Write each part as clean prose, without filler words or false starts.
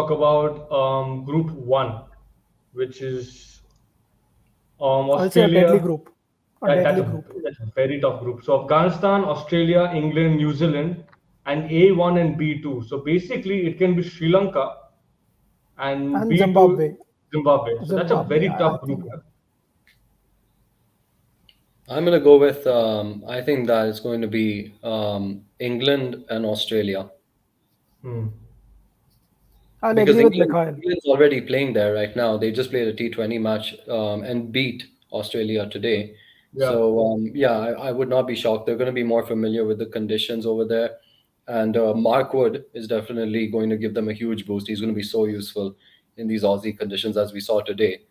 talk about Group 1, which is I'll say a deadly Australia. group. A That, deadly group. that's a very tough group. So Afghanistan, Australia, England, New Zealand, and A1 and B2. So basically, it can be Sri Lanka and And B2 Zimbabwe. Zimbabwe. So that's a Zimbabwe, very I tough group. think. Yeah? I'm going to go with, I think that it's going to be England and Australia. Hmm. I'll Because agree with Mikhail. England's already playing there right now. They just played a T20 match and beat Australia today. Yeah. So, I would not be shocked. They're going to be more familiar with the conditions over there. And Mark Wood is definitely going to give them a huge boost. He's going to be so useful in these Aussie conditions, as we saw today.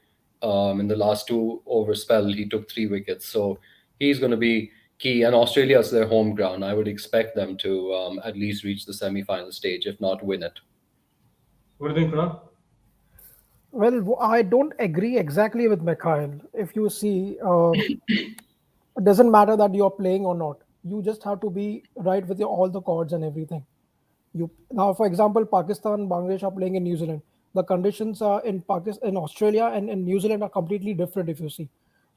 In the last two over spell, he took 3 wickets. So he's going to be key. And Australia's their home ground. I would expect them to at least reach the semi-final stage, if not win it. What do you think, Kunal? Well, I don't agree exactly with Mikhail. If you see, it doesn't matter that you're playing or not. You just have to be right with all the chords and everything. You now, for example, Pakistan, Bangladesh are playing in New Zealand. The conditions are in Pakistan, in Australia, and in New Zealand are completely different. If you see,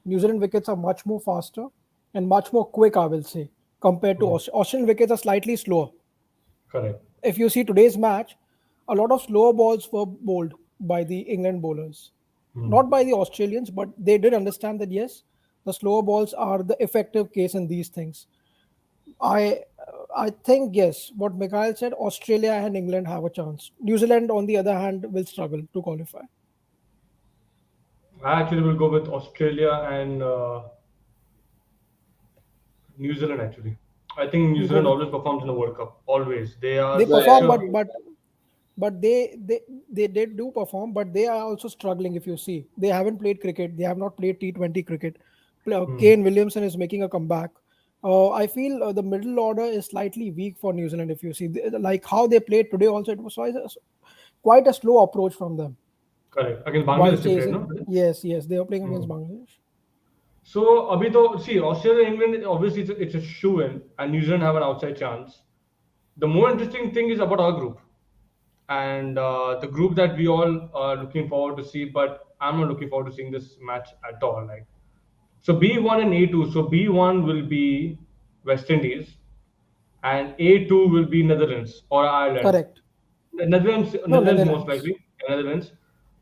New Zealand wickets are much more faster and much more quick, I will say, compared to Australian wickets are slightly slower. Correct. If you see today's match, a lot of slower balls were bowled by the England bowlers, not by the Australians, but they did understand that yes, the slower balls are the effective case in these things. I I think yes, what Mikhail said, Australia and England have a chance. New Zealand, on the other hand, will struggle to qualify. I actually will go with Australia and New Zealand. Actually, I think New You go Zealand with always performs in the World Cup. Always, they are they such perform, a but they did do perform, but they are also struggling. If you see, they haven't played cricket. They have not played T20 cricket. Kane Williamson is making a comeback. I feel the middle order is slightly weak for New Zealand. If you see, like how they played today, also it was quite a slow approach from them correct against while Bangladesh. They played, chasing. no? Yes, they were playing against Bangladesh. So, abhi to see Australia, England. Obviously, it's a shoe-in, and New Zealand have an outside chance. The more interesting thing is about our group, and the group that we all are looking forward to see. But I'm not looking forward to seeing this match at all. Like, so B1 and A2. So B1 will be West Indies, and A2 will be Netherlands or Ireland. Correct. No, Netherlands most Netherlands. likely, Netherlands,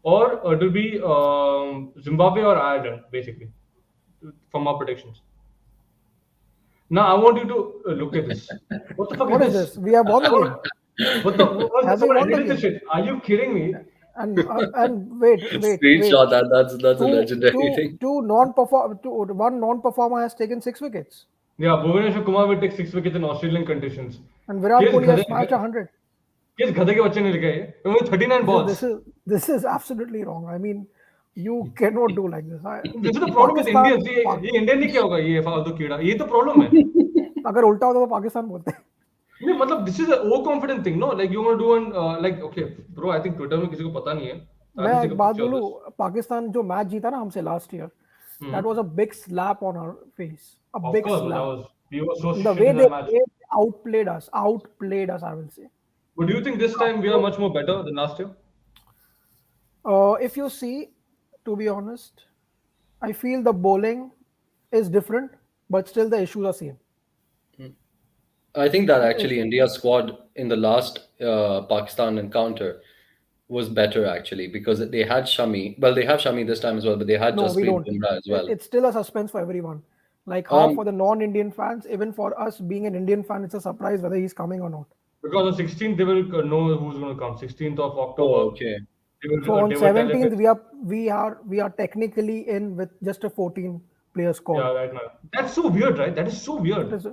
or it will be Zimbabwe or Ireland, basically, from our predictions. Now I want you to look at this. What the fuck What is is this? this? We have won I the game. want. What the? What, Have we someone won the edited this game? shit. Are you kidding me? And wait. Screenshot that. That's a Two legendary two thing. two non-perform two one non-performer has taken 6 wickets, Yeah, Bhuvaneshwar Kumar will take 6 wickets in Australian conditions. and Virat Kiss Kohli has गधे smashed 100. किस गधे के बच्चे ने लिखा है ये? Only 39 This is balls. this is this is absolutely wrong. I mean, you cannot do like this. This is the problem with Indians. ये Indian नहीं क्या होगा ये फालतू कीड़ा ये तो problem है. अगर उल्टा होता तो पाकिस्तान बोलते हैं. नहीं मतलब this is a overconfident thing, no? Like you want to do an like okay, bro. I think Twitter में किसी को पता नहीं है. I मैं will take एक a बात picture of बोलूं, this. पाकिस्तान जो मैच जीता ना हमसे last year, that was a big slap on our face. A Of big course, that slap. was we were so The shit way in they that match. played, outplayed us, I will say. But do you think this time we are much more better than last year? If you see, to be honest, I feel the bowling is different, but still the issues are same. I think that actually India's squad in the last Pakistan encounter was better actually because they had Shami. Well, they have Shami this time as well, but they had No, we Jasprit don't. Bumrah as well. It's still a suspense for everyone. Like how for the non-Indian fans, even for us being an Indian fan, it's a surprise whether he's coming or not. Because on 16th they will know who's going to come. 16th of October. Oh, okay. They will, So on they will tell 17th, if we are technically in with just a 14-player squad. yeah, right now. That's so weird, right? That is so weird.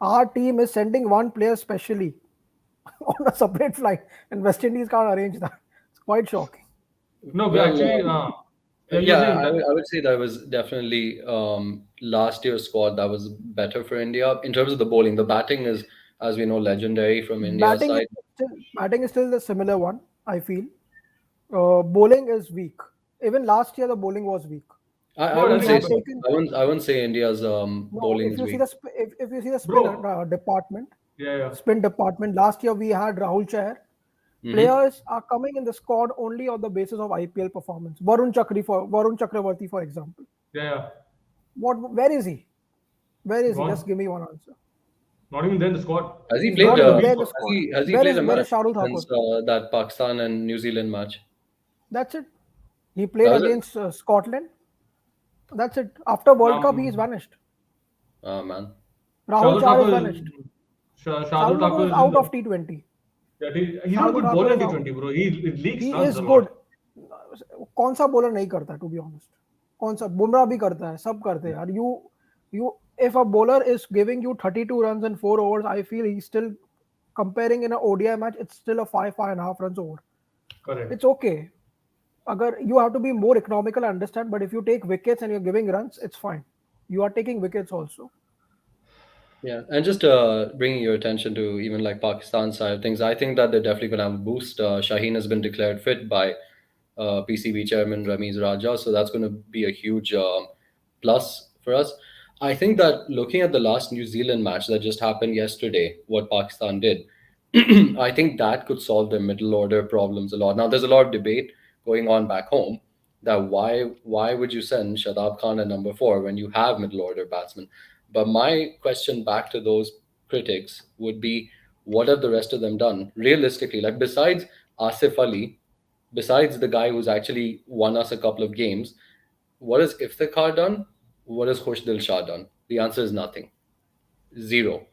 Our team is sending one player specially on a separate flight, and West Indies can't arrange that. It's quite shocking. No, we actually you're Yeah, saying that. I would say that was definitely last year's squad that was better for India in terms of the bowling. The batting is, as we know, legendary from India's Batting is side. batting is still the similar one, I feel. Bowling is weak. Even last year, the bowling was weak. I No, wouldn't that's say not have so. taken I wouldn't say India's no. bowling If is you see weak. the if you see the spin Bro. department, Yeah. spin department. Last year we had Rahul Chahar. Hmm. Players are coming in the squad only on the basis of IPL performance. Varun Chakravarti, for example. Yeah, yeah. Where is he? Where is he? Gone. Just give me one answer. Not even there in the squad. Has he He's played? not Not in the even B there in the squad. squad. Has he played a Where is match Shardul Thakur? since that Pakistan and New Zealand match? That's it. He played That was it. against Scotland. That's it. After World Cup, he's Um, vanished. Ah man. Rahul Shardul Char is Thakur vanished. is Shardul Shardul Thakur Thakur is is in out the. of T20. Yeah, he's not a Shardul good bowler Thakur in is out. T20, bro. He leaks He runs is a good. lot. कौन सा bowler नहीं करता है to be honest कौन सा बुमराह भी करता है सब करते हैं यार you if a bowler is giving you 32 runs in 4 overs I feel he's still comparing in a ODI match it's still a 5.5 runs over Correct. it's okay agar you have to be more economical I understand but if you take wickets and you're giving runs it's fine you are taking wickets also. Yeah, and just bringing your attention to even like Pakistan side of things, I think that they're definitely going to have a boost. Shaheen has been declared fit by PCB chairman Ramiz Raja, so that's going to be a huge plus for us. I think that looking at the last New Zealand match that just happened yesterday, what Pakistan did, I think that could solve their middle order problems a lot. Now, there's a lot of debate going on back home that why would you send Shadab Khan at number four when you have middle order batsmen? But my question back to those critics would be, what have the rest of them done realistically? Like besides Asif Ali, besides the guy who's actually won us a couple of games, what has Iftikhar done? What has Khushdil Shah done? The answer is nothing. Zero.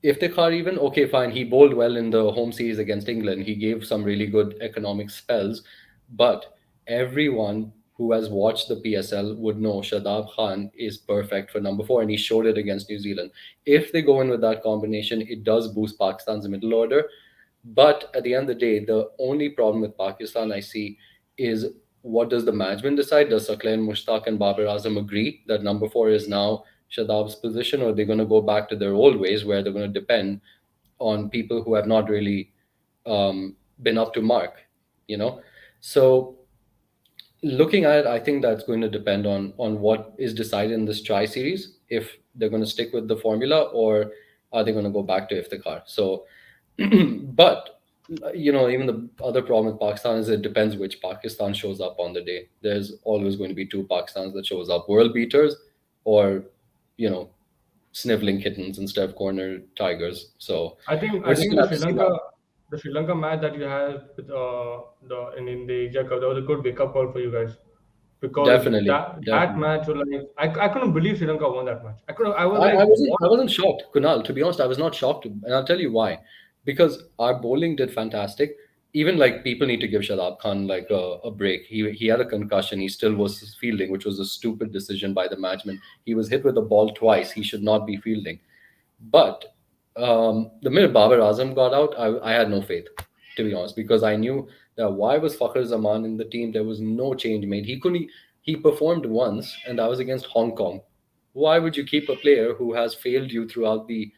Iftikhar even, okay, fine, he bowled well in the home series against England. He gave some really good economic spells. But everyone who has watched the PSL would know Shadab Khan is perfect for number four, and he showed it against New Zealand. If they go in with that combination, it does boost Pakistan's middle order. But at the end of the day, the only problem with Pakistan I see is, what does the management decide? Does Saqlain Mushtaq and Babar Azam agree that number four is now Shadab's position, or are they going to go back to their old ways where they're going to depend on people who have not really been up to mark, you know? So looking at it, I think that's going to depend on what is decided in this try series, if they're going to stick with the formula or are they going to go back to Iftikhar. So, but even the other problem with Pakistan is it depends which Pakistan shows up on the day. There's always going to be two Pakistans that shows up: world beaters, or you know, sniveling kittens instead of corner tigers. So I we're just think gonna have to see that. the Sri Lanka match that you had with in the Asia Cup, that was a good wake up call for you guys, because Definitely, that definitely. match was like, I couldn't believe Sri Lanka won that match. I was I, like, I wasn't what? I wasn't shocked, Kunal. To be honest, I was not shocked, and I'll tell you why. Because our bowling did fantastic. Even like people need to give Shadab Khan like a break. He had a concussion. He still was fielding, which was a stupid decision by the management. He was hit with the ball twice. He should not be fielding. But the minute Babar Azam got out, I had no faith, to be honest, because I knew that why was Fakhar Zaman in the team? There was no change made. He performed once, and that was against Hong Kong. Why would you keep a player who has failed you throughout the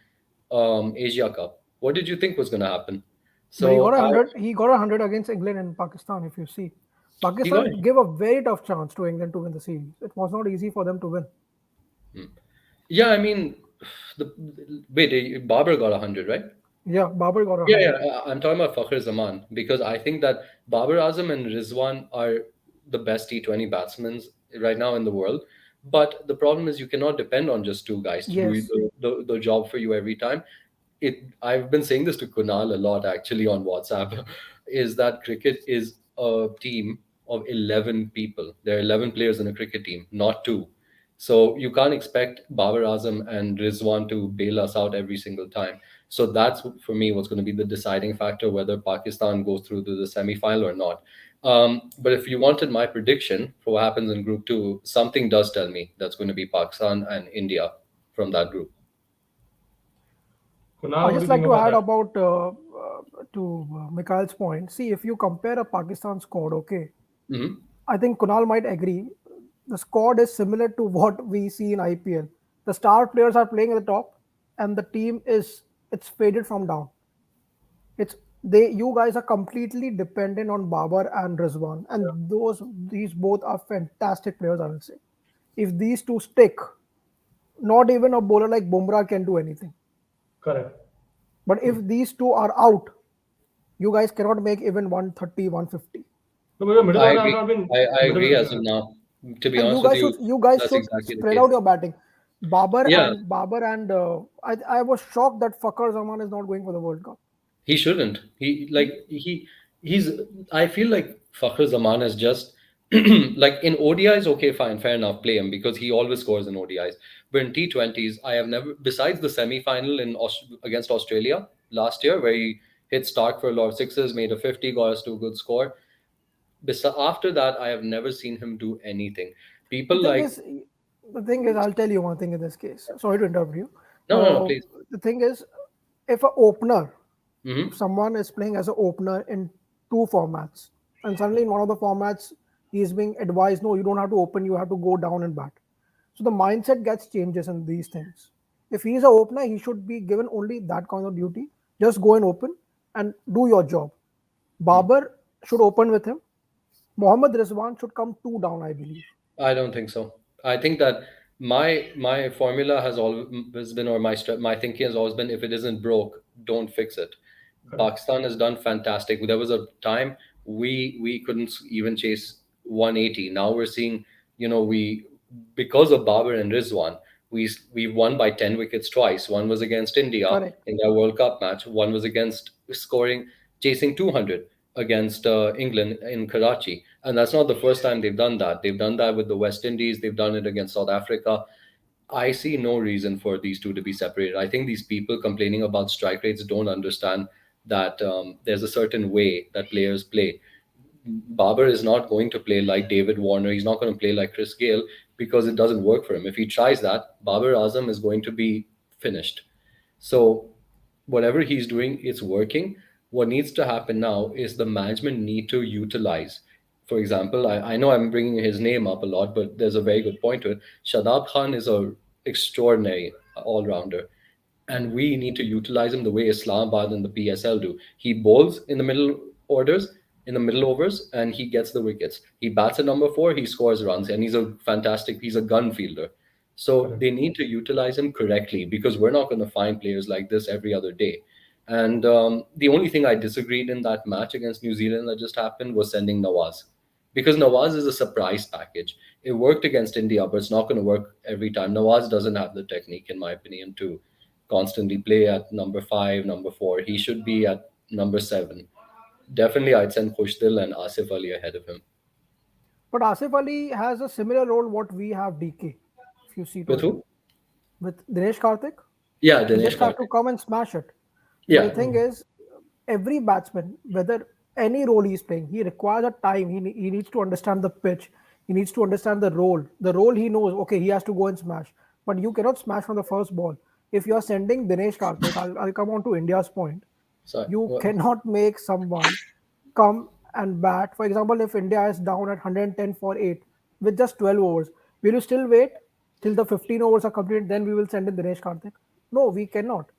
Asia Cup? What did you think was going to happen? But he got So a hundred. He got 100 against England and Pakistan. If you see, he got Pakistan gave a very tough chance to England to win the series. It was not easy for them to win. yeah. I mean, wait, Babar got 100, right? Yeah, Babar got a Yeah, yeah. 100. I'm talking about Fakhar Zaman because I think that Babar Azam and Rizwan are the best T20 batsmen right now in the world. But the problem is you cannot depend on just two guys to do Yes, the job for you every time. I've been saying this to Kunal a lot actually on WhatsApp, is that cricket is a team of 11 people. There are 11 players in a cricket team, not two. So you can't expect Babar Azam and Rizwan to bail us out every single time. So that's for me what's going to be the deciding factor whether Pakistan goes through to the semi-final or not. But if you wanted my prediction for what happens in Group Two, something does tell me that's going to be Pakistan and India from that group. Kunal, I what do just you think like to about add that? about to Mikhail's point. See, if you compare a Pakistan squad, okay, Hmm. I think Kunal might agree. The squad is similar to what we see in IPL. The star players are playing at the top, and the team is it's faded from down. It's they you guys are completely dependent on Babar and Rizwan, and these both are fantastic players. I will say, if these two stick, not even a bowler like Bumrah can do anything. Correct. But if these two are out, You guys cannot make even 130, 150. No, but the middle I order has agree. not been I better agree than as of that. now. To be And honest with you, you guys that's should exactly the spread case. out your batting. Yeah, Babar and I was shocked that Fakhar Zaman is not going for the World Cup. he shouldn't. He's. I feel like Fakhr Zaman is just like in ODIs. Okay, fine, fair enough. Play him because he always scores in ODIs. But in T20s, I have never. Besides the semi-final against Australia last year, where he hit Stark for a lot of sixes, made a 50, got us to a good score. After that, I have never seen him do anything. The People thing like is, the thing is, I'll tell you one thing in this case. Sorry to interrupt you. no, no, no, please. The thing is, if a opener, if Hmm. someone is playing as an opener in two formats, and suddenly in one of the formats he is being advised, no, you don't have to open, you have to go down and bat. So the mindset gets changes in these things. If he's an opener, he should be given only that kind of duty. Just go and open and do your job. Babar should open with him. Mohammad Rizwan should come two down, I believe. I don't think so. I think that my formula has always been, or my thinking has always been, if it isn't broke, don't fix it. Correct. Pakistan has done fantastic. There was a time we couldn't even chase 180. Now we're seeing, we because of Babar and Rizwan, we won by 10 wickets twice. One was against India Correct. in their World Cup match. One was against scoring, chasing 200 against England in Karachi. And that's not the first time they've done that. They've done that with the West Indies. They've done it against South Africa. I see no reason for these two to be separated. I think these people complaining about strike rates don't understand that there's a certain way that players play. Babar is not going to play like David Warner. He's not going to play like Chris Gale because it doesn't work for him. If he tries that, Babar Azam is going to be finished. So whatever he's doing, it's working. What needs to happen now is the management need to utilize. For example, I know I'm bringing his name up a lot, but there's a very good point to it. Shadab Khan is a extraordinary all-rounder, and we need to utilize him the way Islamabad and the PSL do. He bowls in the middle orders, in the middle overs, and he gets the wickets. He bats at number four, he scores runs, and he's a gun fielder. So Correct. they need to utilize him correctly because we're not going to find players like this every other day. And the only thing I disagreed in that match against New Zealand that just happened was sending Nawaz, because Nawaz is a surprise package. It worked against India, but it's not going to work every time. Nawaz doesn't have the technique, in my opinion, to constantly play at number five, number four. He should be at number seven. Definitely, I'd send Khushdil and Asif Ali ahead of him. But Asif Ali has a similar role what we have DK, if you see to With it. who? With Dinesh Karthik, Yeah, he Dinesh just have to Karthik. come and smash it. But the Yeah, thing Hmm. is, every batsman, whether any role he's playing, he requires a time. He needs to understand the pitch. He needs to understand the role. The role he knows, okay, he has to go and smash. But you cannot smash from the first ball. If you are sending Dinesh Karthik, I'll come on to India's point. sorry. You cannot make someone come and bat. For example, if India is down at 110 for 8 with just 12 overs, will you still wait till the 15 overs are completed? Then we will send in Dinesh Karthik. No, we cannot.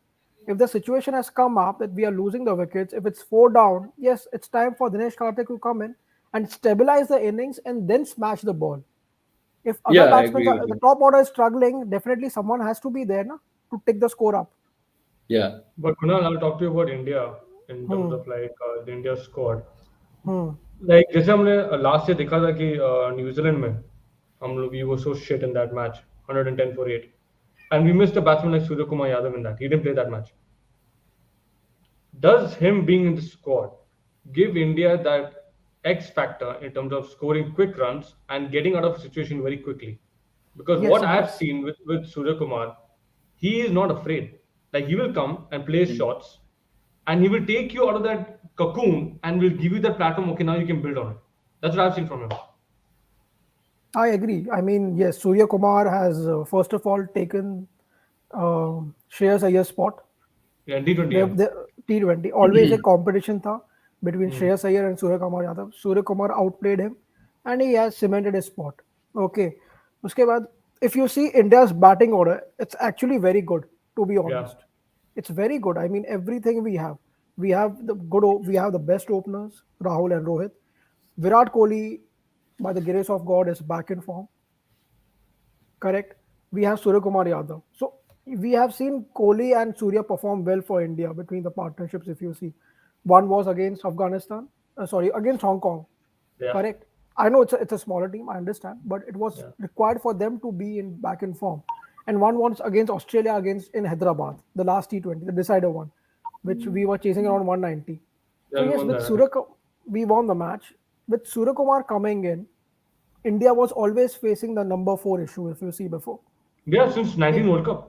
If the situation has come up that we are losing the wickets, if it's four down, yes, it's time for Dinesh Karthik to come in and stabilize the innings and then smash the ball. If other Yeah, I batsmen, agree with the you. top order is struggling, definitely someone has to be there na, to take the score up. Yeah. But Kunal, I'll talk to you about India in terms Hmm. of like the India squad. Hmm. Like जैसे हमने last year देखा था कि New Zealand में हम लोग we were so shit in that match 110 for 8 and we missed a batsman like Surya Kumar Yadav in that. He didn't play that match. Does him being in the squad give India that X factor in terms of scoring quick runs and getting out of a situation very quickly? Because Yes, what it I've does. seen with Surya Kumar, he is not afraid. Like he will come and play his Mm. shots and he will take you out of that cocoon and will give you that platform. Okay, now you can build on it. That's what I've seen from him. I agree. I mean, yes, Surya Kumar has first of all taken Shreyas Iyer's spot. Yeah, D20, yeah. The T20 always a competition tha between Hmm. Shreyas Iyer and Surya Kumar Yadav. Surya Kumar outplayed him, and he has cemented his spot. Okay, उसके बाद if you see India's batting order, it's actually very good. To be Yeah. honest, it's very good. I mean, everything we have we have the best openers, Rahul and Rohit. Virat Kohli, by the grace of God, is back in form. Correct. We have Surya Kumar Yadav. So we have seen Kohli and Surya perform well for India between the partnerships, if you see. One was against Afghanistan. Sorry, against Hong Kong. Yeah. Correct. I know it's a smaller team. I understand, but it was Yeah. required for them to be in back in form. And one was against Australia against in Hyderabad, the last T20, the decider one, which we were chasing around 190. So Yeah, we yes, won with that. We won the match. With Suryakumar coming in, India was always facing the number 4 issue. If you see before Yeah, since 19 World Cup.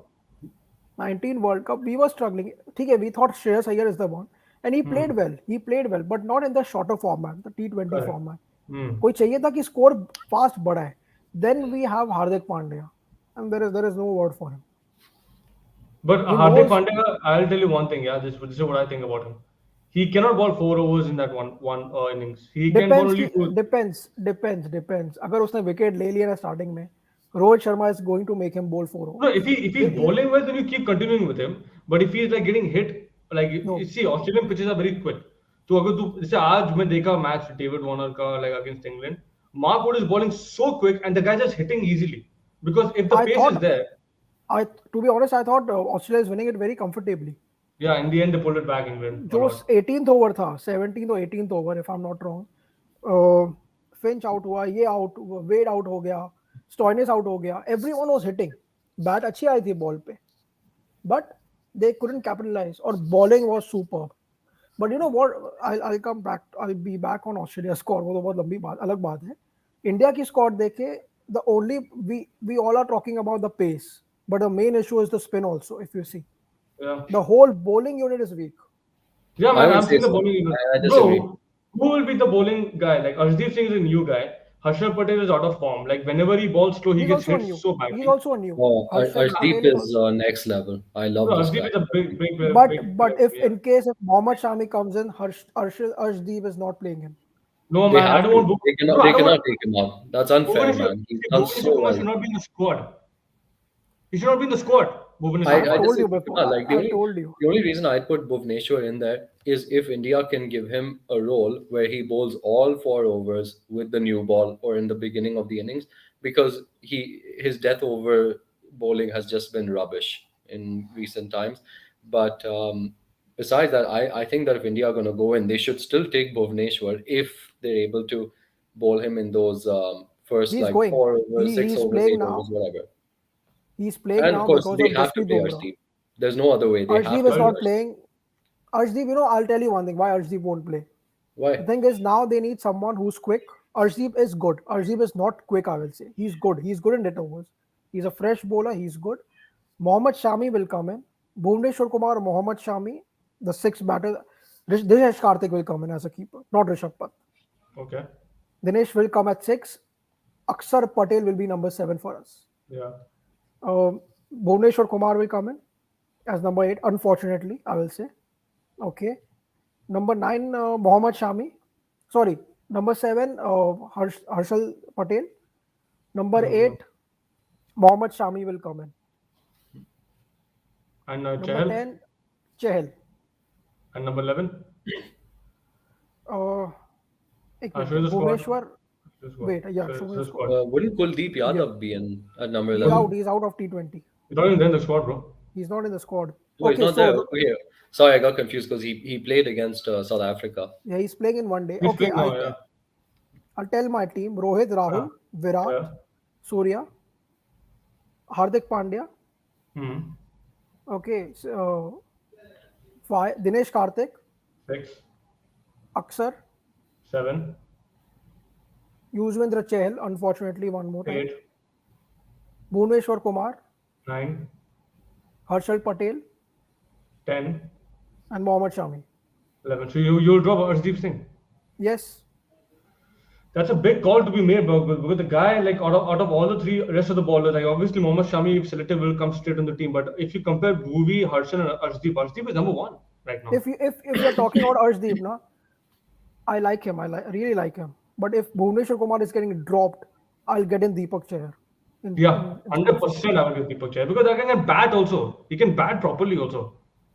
19 World Cup, we were struggling. Okay, we thought Shreyas Iyer is the one, and he played well. He played well, but not in the shorter format, the T20 Correct. format. Hmm. कोई चाहिए था कि score fast बढ़ा है. Then we have Hardik Pandya, and there is no word for him. But He Hardik knows. Pandya, I'll tell you one thing. Yeah, this is what I think about him. He cannot bowl 4 overs in that one innings. He can bowl Depends only कि two. depends. अगर उसने wicket ले लिया ना starting में, Rohit Sharma is going to make him bowl 4 No, overs. if he's bowling well, then you keep continuing with him. But if he's like getting hit, like No. you see, Australian pitches are very quick. तो अगर तू जैसे आज मैं देखा match David Warner का like against England, Mark Wood is bowling so quick and the guy just hitting easily because if the I pace is thought, there, to be honest, I thought Australia is winning it very comfortably. yeah, in the end they pulled it back England a जो lot. 18th over था, 17th और 18th over, if I'm not wrong, Finch out हुआ, ये out, वेड out हो गया, Stoinis out हो गया, everyone was hitting. Bat अच्छी आई थी बॉल पे, but they couldn't capitalize, or bowling was superb. But you know what, I'll come back, I'll be back on Australia score. वो तो बहुत लंबी बात, अलग बात है. इंडिया की स्कोर देखे, the only we all are talking about the pace, but the main issue is the spin also. If you see, Yeah, the whole bowling unit is weak. yeah, I man, would I'm say seeing the so. bowling unit. I disagree. Bro, who will be the bowling guy? Like Arshdeep Singh is a new guy. Harshal Patel is out of form. Like whenever he bowls slow, he He's gets also hit new. so He's badly. also new. Oh, Harshal Arshdeep Patel is is also. next level. I love No, this Arshdeep guy. is a big player, But big but player. if Yeah. in case if Mohammad Shami comes in, Arshdeep is not playing him. No, They man, I have don't to. want. They Bro, cannot. I They don't want. cannot take him out. That's unfair, Bhubaneswar, man. He's see, done Bhubaneswar so Kumar well. should not be in the squad. He should not be in the squad. Bhubaneswar I I Kumar. told you disagree. before. No, like I told you. the only reason I'd put Bhuvneshwar in there is if India can give him a role where he bowls all 4 overs with the new ball or in the beginning of the innings, because his death over bowling has just been rubbish in recent times. But besides that, I think that if India are going to go in, they should still take Bhuvneshwar if they're able to bowl him in those first He's like going. 4 overs, six He's overs, playing 8 overs, now. whatever. He's playing And of now course, because they of have to Jasprit play Bumrah. Arshdeep. There's no other way. They have Arshdeep to is play Well, not Arshdeep. playing. Arshdeep, I'll tell you one thing why Arshdeep won't play. The Why? thing is, now they need someone who's quick. Arshdeep is good. Arshdeep is not quick, I will say. He's good. He's good in dead overs. He's a fresh bowler. He's good. Mohammad Shami will come in. Bhuvneshwar Kumar, Mohammad Shami, the sixth batter. Dinesh Karthik will come in as a keeper, not Rishabh Pant. okay. Dinesh will come at 6. Aksar Patel will be number 7 for us. Yeah. Bhuvneshwar Kumar will come in as number 8, unfortunately, I will say. Okay. Number 9, Mohammad Shami. Sorry, number 7, Harshal Patel. Number 8, Mohammad Shami will come in. And Number Chahal. 10, Chahal. And number 11. एक Show minute, me the squad. Bhuvneshwar. Show the squad. Wait, yeah, Show show me the the squad. squad. Wouldn't Kuldeep Yadav be in at number He's 11? out. He's out of T20. He's not even there in the squad, bro. He's not in the squad. Oh, he's Okay, not there. so Okay. Sorry, I got confused because he played against South Africa. yeah, he's playing in one day. He's Okay, playing now, yeah. I'll tell my team: Rohit, Rahul, Virat, Yeah. Surya, Hardik Pandya. Hmm. Okay, so, 5, Dinesh Karthik, 6, Aksar, 7, Yuzvendra Chahal, unfortunately one more time, 8, Bhuvneshwar Kumar, 9, Harshal Patel, 10, and Mohammad Shami. 11. So you'll drop Arshdeep Singh. Yes, That's a big call to be made, bro. Because the guy, like out of all the three rest of the bowlers, like obviously Mohammad Shami, if selected, will come straight on the team. But if you compare Bhuvi, Harshal, and Arshdeep is number 1 right now. if you're talking about Arshdeep, na, I like him. Really like him. But if Bhuvneshwar Kumar is getting dropped, I'll get in Deepak Chahar. Yeah, 100% I will give Deepak Chahar because that guy can bat also. He can bat properly also.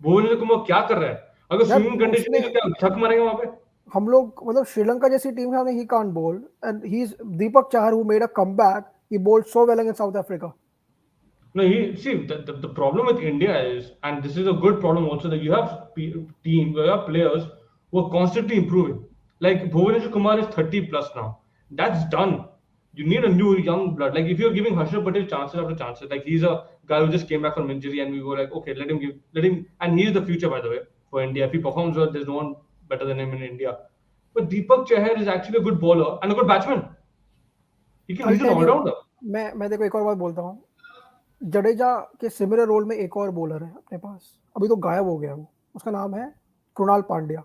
Bhuvneshwar Kumar क्या कर रहा है? अगर यार, swimming condition में क्या छक मारेगा वहां पे? हम लोग मतलब श्रीलंका जैसी टीम है, he can't bowl, and he's Deepak Chahar who made a comeback. He bowled so well against South Africa. No, the problem with India is, and this is a good problem also, that you have players who are constantly improving. Like Bhuvaneshwar Kumar is 30 plus now. That's done. You need a new young blood. Like if you're giving Harshal Patel chances after chances, like he's a guy who just came back from injury, and we were like, okay, let him, and he's the future, by the way, for India. If he performs well, there's no one better than him in India. But Deepak Chahar is actually a good bowler and a good batsman. I'll He's an tell you, all-rounder. मैं देखो एक और बात बोलता हूँ. जडेजा के similar role में एक और बॉलर है अपने पास, अभी तो गायब हो गया वो, उसका नाम है Krunal Pandya.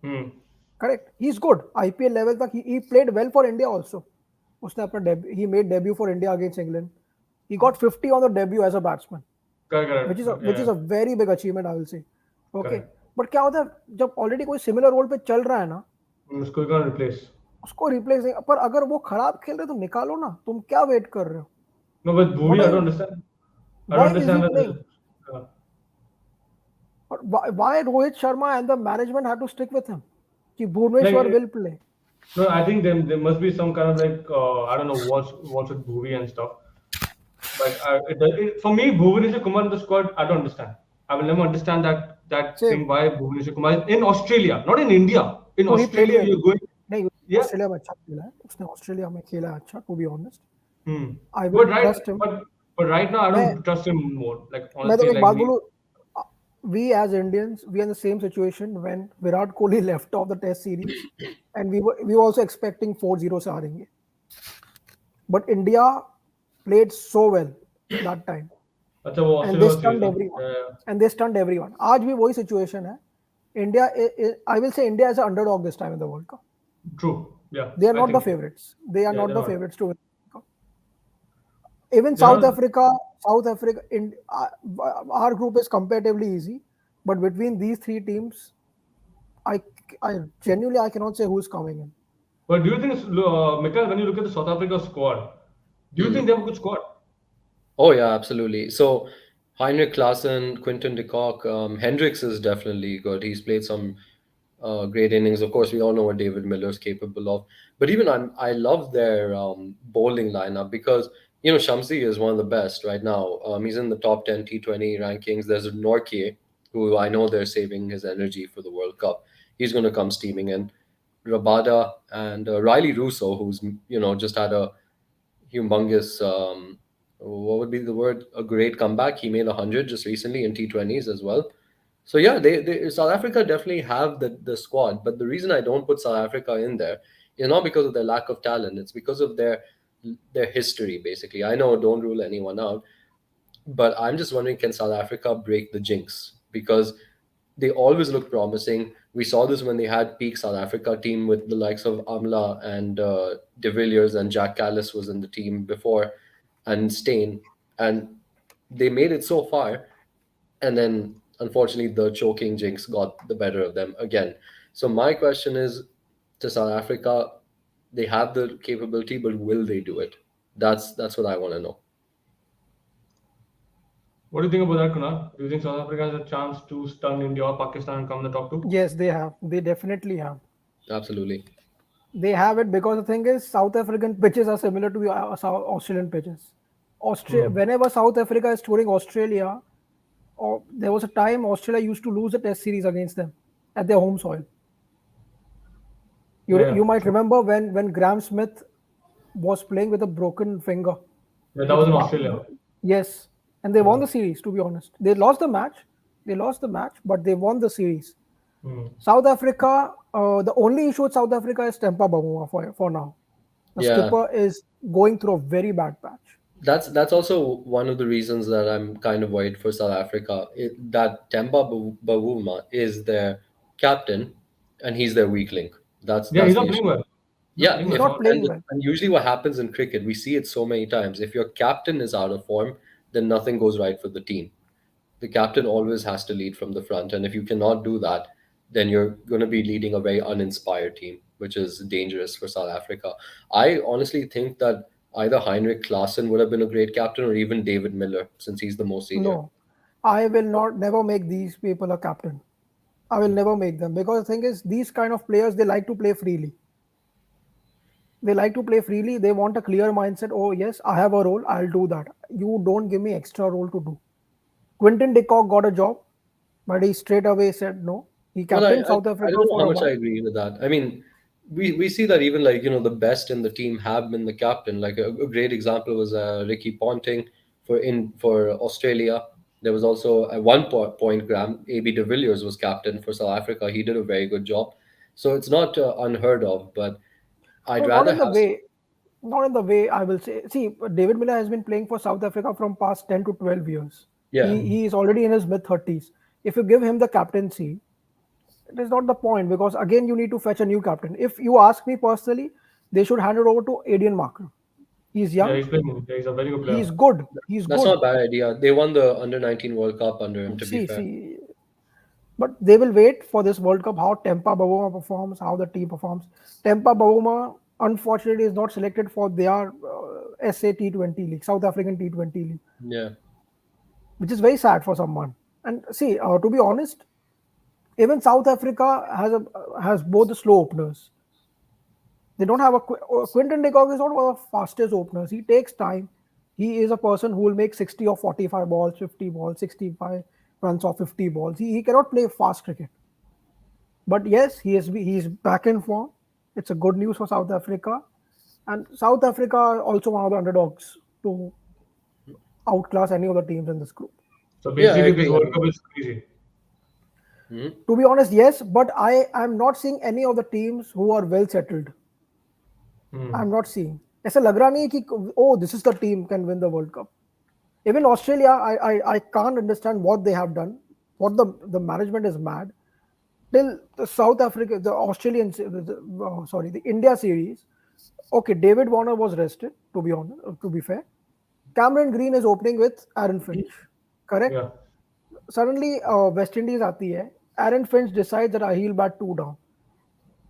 Hmm. Correct, he is good. IPL level तक he played well for India also. उसने अपना ही made debut for India against England. He got 50 on the debut as a batsman, Correct, which is a very big achievement, I will say. Okay, correct. But क्या होता है जब already कोई similar role पे चल रहा है ना, उसको कौन replace? उसको रिप्लेस नहीं. पर अगर वो खराब खेल रहे तो निकालो ना, तुम क्या वेट कर रहे हो? No, but What Bhuvi, are I don't you, understand. I why don't is he understand playing? uh, Why Rohit Sharma and the management had to stick with him? कि like Bhuvneshwar will play. no, I think there must be some kind of like I don't know what's with Bhuvi and stuff. But for me, Bhuvaneshwar Kumar in the squad, I don't understand. I will never understand that Same. thing why Bhuvaneshwar Kumar is in Australia, not in India. In No, he played Australia, well. you're going. नहीं, Yeah. Australia में अच्छा खेला है उसने. Australia में खेला है अच्छा, to be honest. Hmm. I will But right, trust him. but right now, I मैं don't trust him more. Like मैं तो honestly, एक like बात बोलूं, we as Indians, we are in the same situation when Virat Kohli left off the test series, and we were also expecting 4-0 से हारेंगे. But India played so well that time, अच्छा वो and they Australia series stunned ना. everyone. Yeah, And they stunned everyone. आज भी वही situation है. India, I will say India is an underdog this time in the World Cup. true. Yeah, They are I not the think so. favorites. They are Yeah, not they're the not. favorites to win the World Cup. Even They're South not. Africa, our group is comparatively easy, but between these three teams, I, I genuinely I cannot say who's coming in. But do you think, Mikhail, when you look at the South Africa squad, do you Hmm. think they have a good squad? Oh yeah, absolutely. So Heinrich Klaassen, Quinton de Kock, Hendricks is definitely good. He's played some great innings. Of course, we all know what David Miller is capable of. But even I love their bowling lineup because Shamsi is one of the best right now. He's in the top 10 T20 rankings. There's Norkie, who I know they're saving his energy for the World Cup. He's going to come steaming in. Rabada and Riley Russo, who's just had a humongous what would be the word, a great comeback. He made 100 just recently in T20s as well. So yeah, they South Africa definitely have the squad, but the reason I don't put South Africa in there is not because of their lack of talent. It's because of their history. Basically, I know, don't rule anyone out, but I'm just wondering, can South Africa break the jinx? Because they always look promising. We saw this when they had peak South Africa team with the likes of Amla and De Villiers, and Jack Callis was in the team before, and Stain, and they made it so far, and then unfortunately the choking jinx got the better of them again. So my question is to South Africa, they have the capability, but will they do it? That's what I want to know. What do you think about that, Kunal? Do you think South Africa has a chance to stun India or Pakistan and come in the top two? Yes, they have. They definitely have. Absolutely. They have it because the thing is, South African pitches are similar to Australian pitches. Whenever South Africa is touring Australia, or there was a time Australia used to lose a test series against them at their home soil. You might True. remember when Graham Smith was playing with a broken finger. Yeah, that was in Australia. Yes, and they won the series. To be honest, they lost the match. But they won the series. South Africa. The only issue with South Africa is Tempa Bavuma for now. The Yeah, skipper is going through a very bad patch. that's also one of the reasons that I'm kind of worried for South Africa. That Temba Bavuma is their captain, and he's their weak link. That's Yeah, that's he's the not playing issue. well. He's not Yeah, playing He's well if at not all. playing well. and usually what happens in cricket, we see it so many times. If your captain is out of form, then nothing goes right for the team. The captain always has to lead from the front, and if you cannot do that, then you're going to be leading a very uninspired team, which is dangerous for South Africa. I honestly think that either Heinrich Klaassen would have been a great captain, or even David Miller, since he's the most senior. No, I will never make these people a captain. I will never make them, because the thing is, these kind of players, they like to play freely. They want a clear mindset. Oh yes, I have a role, I'll do that. You don't give me extra role to do. Quinton de Kock got a job, but he straight away said no. He Well, captained South I Africa don't know for how a much I while. agree with that. I mean, we see that even like, the best in the team have been the captain. Like a great example was Ricky Ponting for Australia. There was also at one point Graham AB de Villiers was captain for South Africa. He did a very good job. So it's not unheard of, but I'd No, not rather in the have. way, not in the way I will say. See, David Miller has been playing for South Africa from past 10 to 12 years. Yeah, He is already in his mid 30s. If you give him the captaincy, it is not the point because again you need to fetch a new captain. If you ask me personally, they should hand it over to Adrian Marker. He's Yeah, young, he's a very good he's player. good, he's that's good. not a bad idea. They won the under 19 World Cup under him, to be See, fair. see, but they will wait for this World Cup how Tempa Bavuma performs, how the team performs. Tempa Bavuma, unfortunately, is not selected for their SA T20 league, South African T20 league, Yeah. which is very sad for someone. And see, to be honest, even South Africa has both the slow openers. They don't have a Quinton de Kock is not one of the fastest openers. He takes time. He is a person who will make 60 or 45 balls, 50 balls, 65 runs or 50 balls. He cannot play fast cricket. But yes, he's back in form. It's a good news for South Africa. And South Africa are also one of the underdogs to outclass any of the teams in this group. So Yeah, I basically, this agree. I World mean, Cup is crazy. mhm. To be honest, yes, but I am not seeing any of the teams who are well settled. I'm Hmm. not seeing. ऐसा लग रहा नहीं है कि oh, this is the team can win the World Cup. Even Australia, I can't understand what they have done. What the management is mad. Till the South Africa, the Australian, sorry, the India series. Okay, David Warner was rested. To be honest, to be fair, Cameron Green is opening with Aaron Finch. Correct. Yeah. Suddenly, West Indies आती है. Aaron Finch decides that he'll bat two down.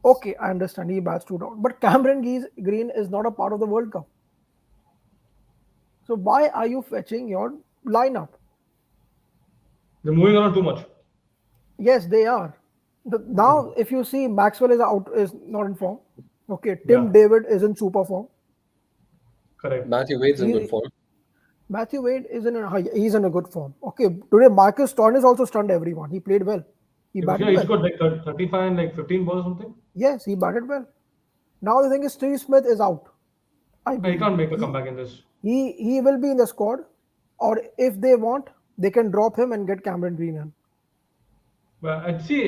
Okay, I understand he bats two down, but Green is not a part of the World Cup. So why are you fetching your lineup? They're moving around too much. Yes, they are. Hmm. Now, if you see Maxwell is out, is not in form. Okay, Yeah. Tim David is in super form. Correct. Matthew Wade's in good He form. Matthew Wade is he's in a good form. Okay, today Marcus Stoinis also stunned everyone. He played well. He Yeah, batted he's well. got like 35 and like 15 balls or something. Yes, he batted well. Now the thing is, Steve Smith is out. I No, he believe can't make a he comeback in this. he will be in the squad, or if they want, they can drop him and get Cameron Green in. But I'd see,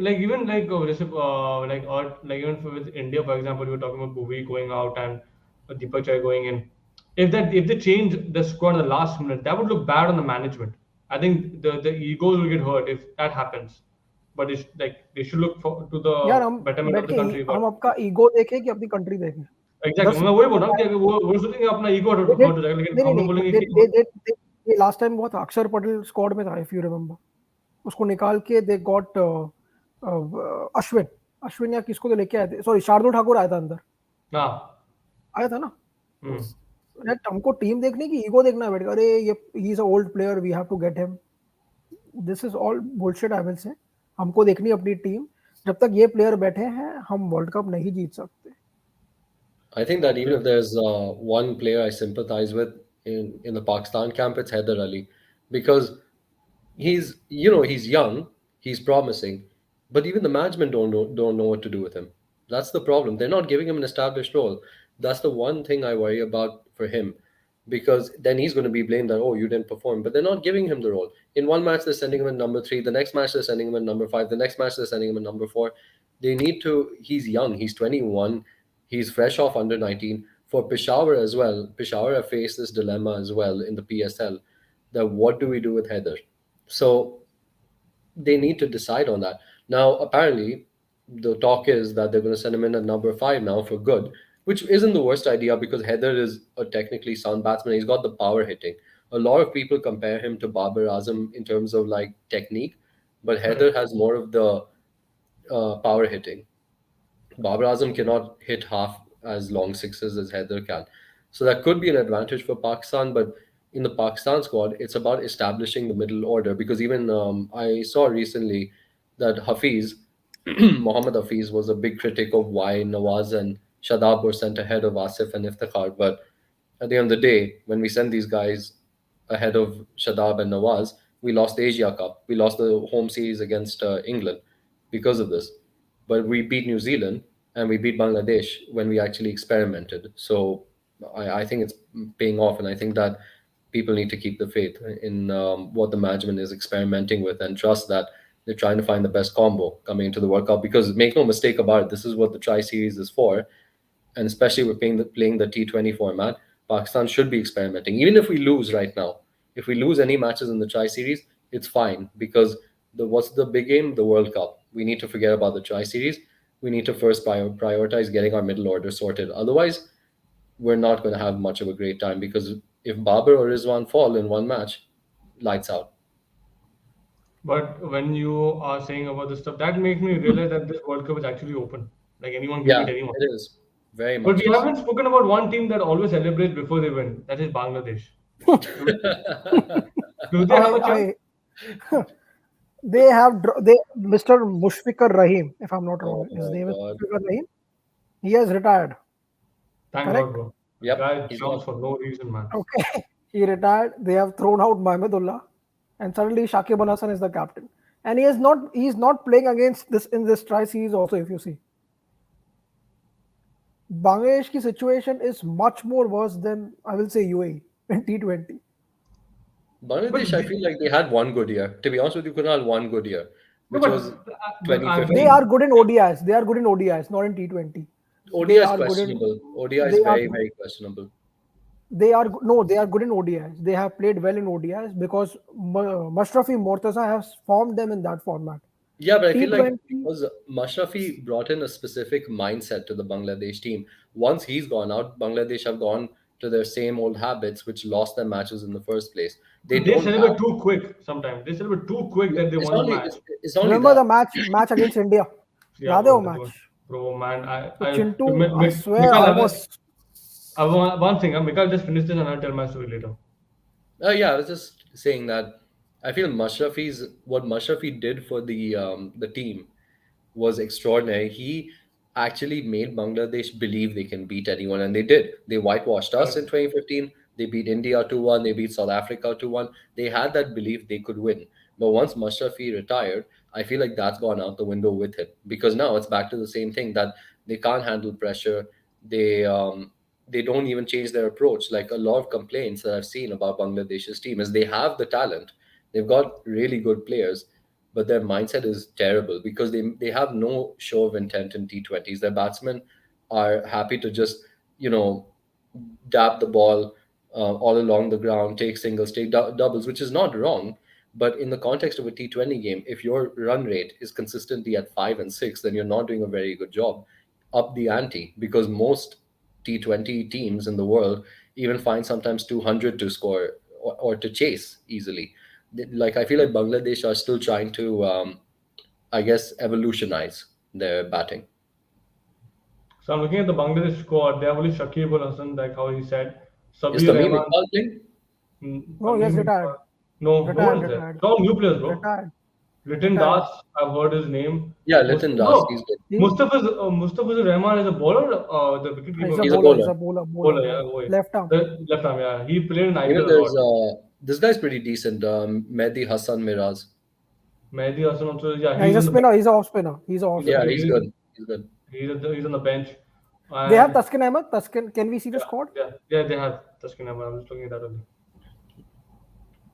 like even like like or like even with India, for example, you were talking about Bhuvi going out and Deepak Chai going in. If they change the squad in the last minute, that would look bad on the management. I think the egos will get hurt if that happens. But it's like they should look to the यार हम betterment of बैठ the के country. हम But आपका ego देखें कि अपनी country देखें एग्जैक्टली दस मैं वही बोल रहा हूँ कि अगर वो सोचेंगे अपना ईगो हर्ट they did हो जाएगा, लेकिन नहीं नहीं हम लोग नहीं बोलेंगे कि ये लास्ट टाइम हुआ था अक्षर पटेल स्क्वाड में था इफ यू रिमेम्बर उसको निकाल के दे गॉट अश्विन अश्विन या किसको तो लेके आए थे सॉरी शार्दुल ठाकुर आया था अंदर हाँ. आया था ना तो Hmm. यार हमको टीम देखने की ईगो देखना है बैठ के अरे ये he is a old player we have to get him this is all bullshit I will say हमको देखनी है अपनी टीम जब तक ये प्लेयर बैठे हैं हम वर्ल्ड कप नहीं जीत सकते I think that even if there's one player I sympathize with in the Pakistan camp, it's Haider Ali, because he's young, he's promising, but even the management don't know what to do with him. That's the problem. They're not giving him an established role. That's the one thing I worry about for him, because then he's going to be blamed that, oh, you didn't perform, but they're not giving him the role. In one match they're sending him at number 3, the next match they're sending him at number 5, the next match they're sending him at number 4. They need to. He's young. He's 21. He's fresh off under 19. For Peshawar as well, Peshawar have faced this dilemma as well in the PSL, that what do we do with Heather? So they need to decide on that. Now, apparently, the talk is that they're going to send him in at number 5 now for good, which isn't the worst idea because Heather is a technically sound batsman. He's got the power hitting. A lot of people compare him to Babar Azam in terms of like technique, but Correct. Heather has more of the power hitting. Babar Azam cannot hit half as long sixes as Heather can. So that could be an advantage for Pakistan, but in the Pakistan squad, it's about establishing the middle order because even I saw recently that Hafiz, Mohammad Hafiz, was a big critic of why Nawaz and Shadab were sent ahead of Asif and Iftikhar. But at the end of the day, when we send these guys ahead of Shadab and Nawaz, we lost the Asia Cup. We lost the home series against England. because of this. But we beat New Zealand and we beat Bangladesh when we actually experimented. So I think it's paying off, and I think that people need to keep the faith in what the management is experimenting with and trust that they're trying to find the best combo coming into the World Cup. Because make no mistake about it, this is what the Tri Series is for, and especially with playing the T20 format, Pakistan should be experimenting. Even if we lose right now, if we lose any matches in the Tri Series, it's fine because what's the big game? The World Cup. We need to forget about the Tri Series. We need to first prioritize getting our middle order sorted. Otherwise, we're not going to have much of a great time because if Babar or Rizwan fall in one match, lights out. But when you are saying about this stuff, that makes me realize that this World Cup is actually open. Like anyone can Yeah, beat anyone. it is. Very But much we is. haven't spoken about one team that always celebrates before they win. That is Bangladesh. Do, do they have a chance? I they have they Mr. Mushfiqur Rahim, if I'm not Oh wrong. His my name is God. Mushfiqur Rahim. He has retired. Thank God, Correct. bro. The Yep, guy he's jumps gone. for no reason, man. Okay. He retired. They have thrown out Mahmudullah, and suddenly Shakib Al Hasan is the captain. And he's not playing against this in this tri series also. If you see, Bangladesh ki situation is much more worse than I will say UAE in T20. But Bangladesh, I feel like they had one good year. To be honest with you, Kunal, one good year, no, which was but I'm They 2015. are very good in ODIs. They are good in ODIs, not in T20. ODI They is are good in. questionable. ODI is They are. very, very questionable. They are no. They are good in ODIs. They have played well in ODIs because Mashrafi Mortaza has formed them in that format. Yeah, but I feel like T20. because Mashrafi brought in a specific mindset to the Bangladesh team. Once he's gone out, Bangladesh have gone to their same old habits, which lost their matches in the first place. They but they don't have. celebrate too quick sometimes. They celebrate too quick that they It's won the only match. it's only Remember that. the match against India? Yeah, याद है bro, वो that match? was, bro, man. So Chintu, I swear, Mikhail, I was. I want one thing. Mikhail, just finish this and I'll tell my story later. Yeah, I was just saying that I feel Mashrafi's what Mashrafi did for the team was extraordinary. He actually made Bangladesh believe they can beat anyone, and they did. They whitewashed us in Correct. 2015. They beat India 2-1. They beat South Africa 2-1. They had that belief they could win. But once Mashrafi retired, I feel like that's gone out the window with him because now it's back to the same thing that they can't handle pressure. They don't even change their approach. Like a lot of complaints that I've seen about Bangladesh's team is they have the talent, they've got really good players, but their mindset is terrible because they have no show of intent in T20s. Their batsmen are happy to just you know dab the ball all along the ground, take singles, take doubles, which is not wrong. But in the context of a T20 game, if your run rate is consistently at 5 and 6, then you're not doing a very good job. Up the ante because most T20 teams in the world even find sometimes 200 to score or to chase easily. Like I feel like Bangladesh are still trying to, I guess, evolutionize their batting. So I'm looking at the Bangladesh squad. They have only Shakib Al Hasan, like how he said. Is Sabir Tamim Rahman. Iqbal playing? No, he has Tamim retired. Iqbal. No, no one Retired, is there. retired, It's all new players, bro. retired, Litin retired. Das, I've heard his name. Yeah, Litin Das. He's No, good. He, Mustafiz Rahman is a bowler, the wicket he's keeper. a He's a bowler. He's bowler. a bowler, Bowler, yeah, bowler. wait. Left arm. The left arm, yeah. He played in Even IPL a there's lot. this guy's pretty decent. Mehdi Hassan Miraz. Mehdi Hasan also, yeah, Yeah, he's he's a in the bench. spinner. He's a off spinner. He's a off He's, Yeah, spinner. he's he's, good. He's good. he's on the bench. They have And Taskin Ahmed. Taskin, can we see the yeah, squad? they have Taskin Ahmed. I was looking at that only.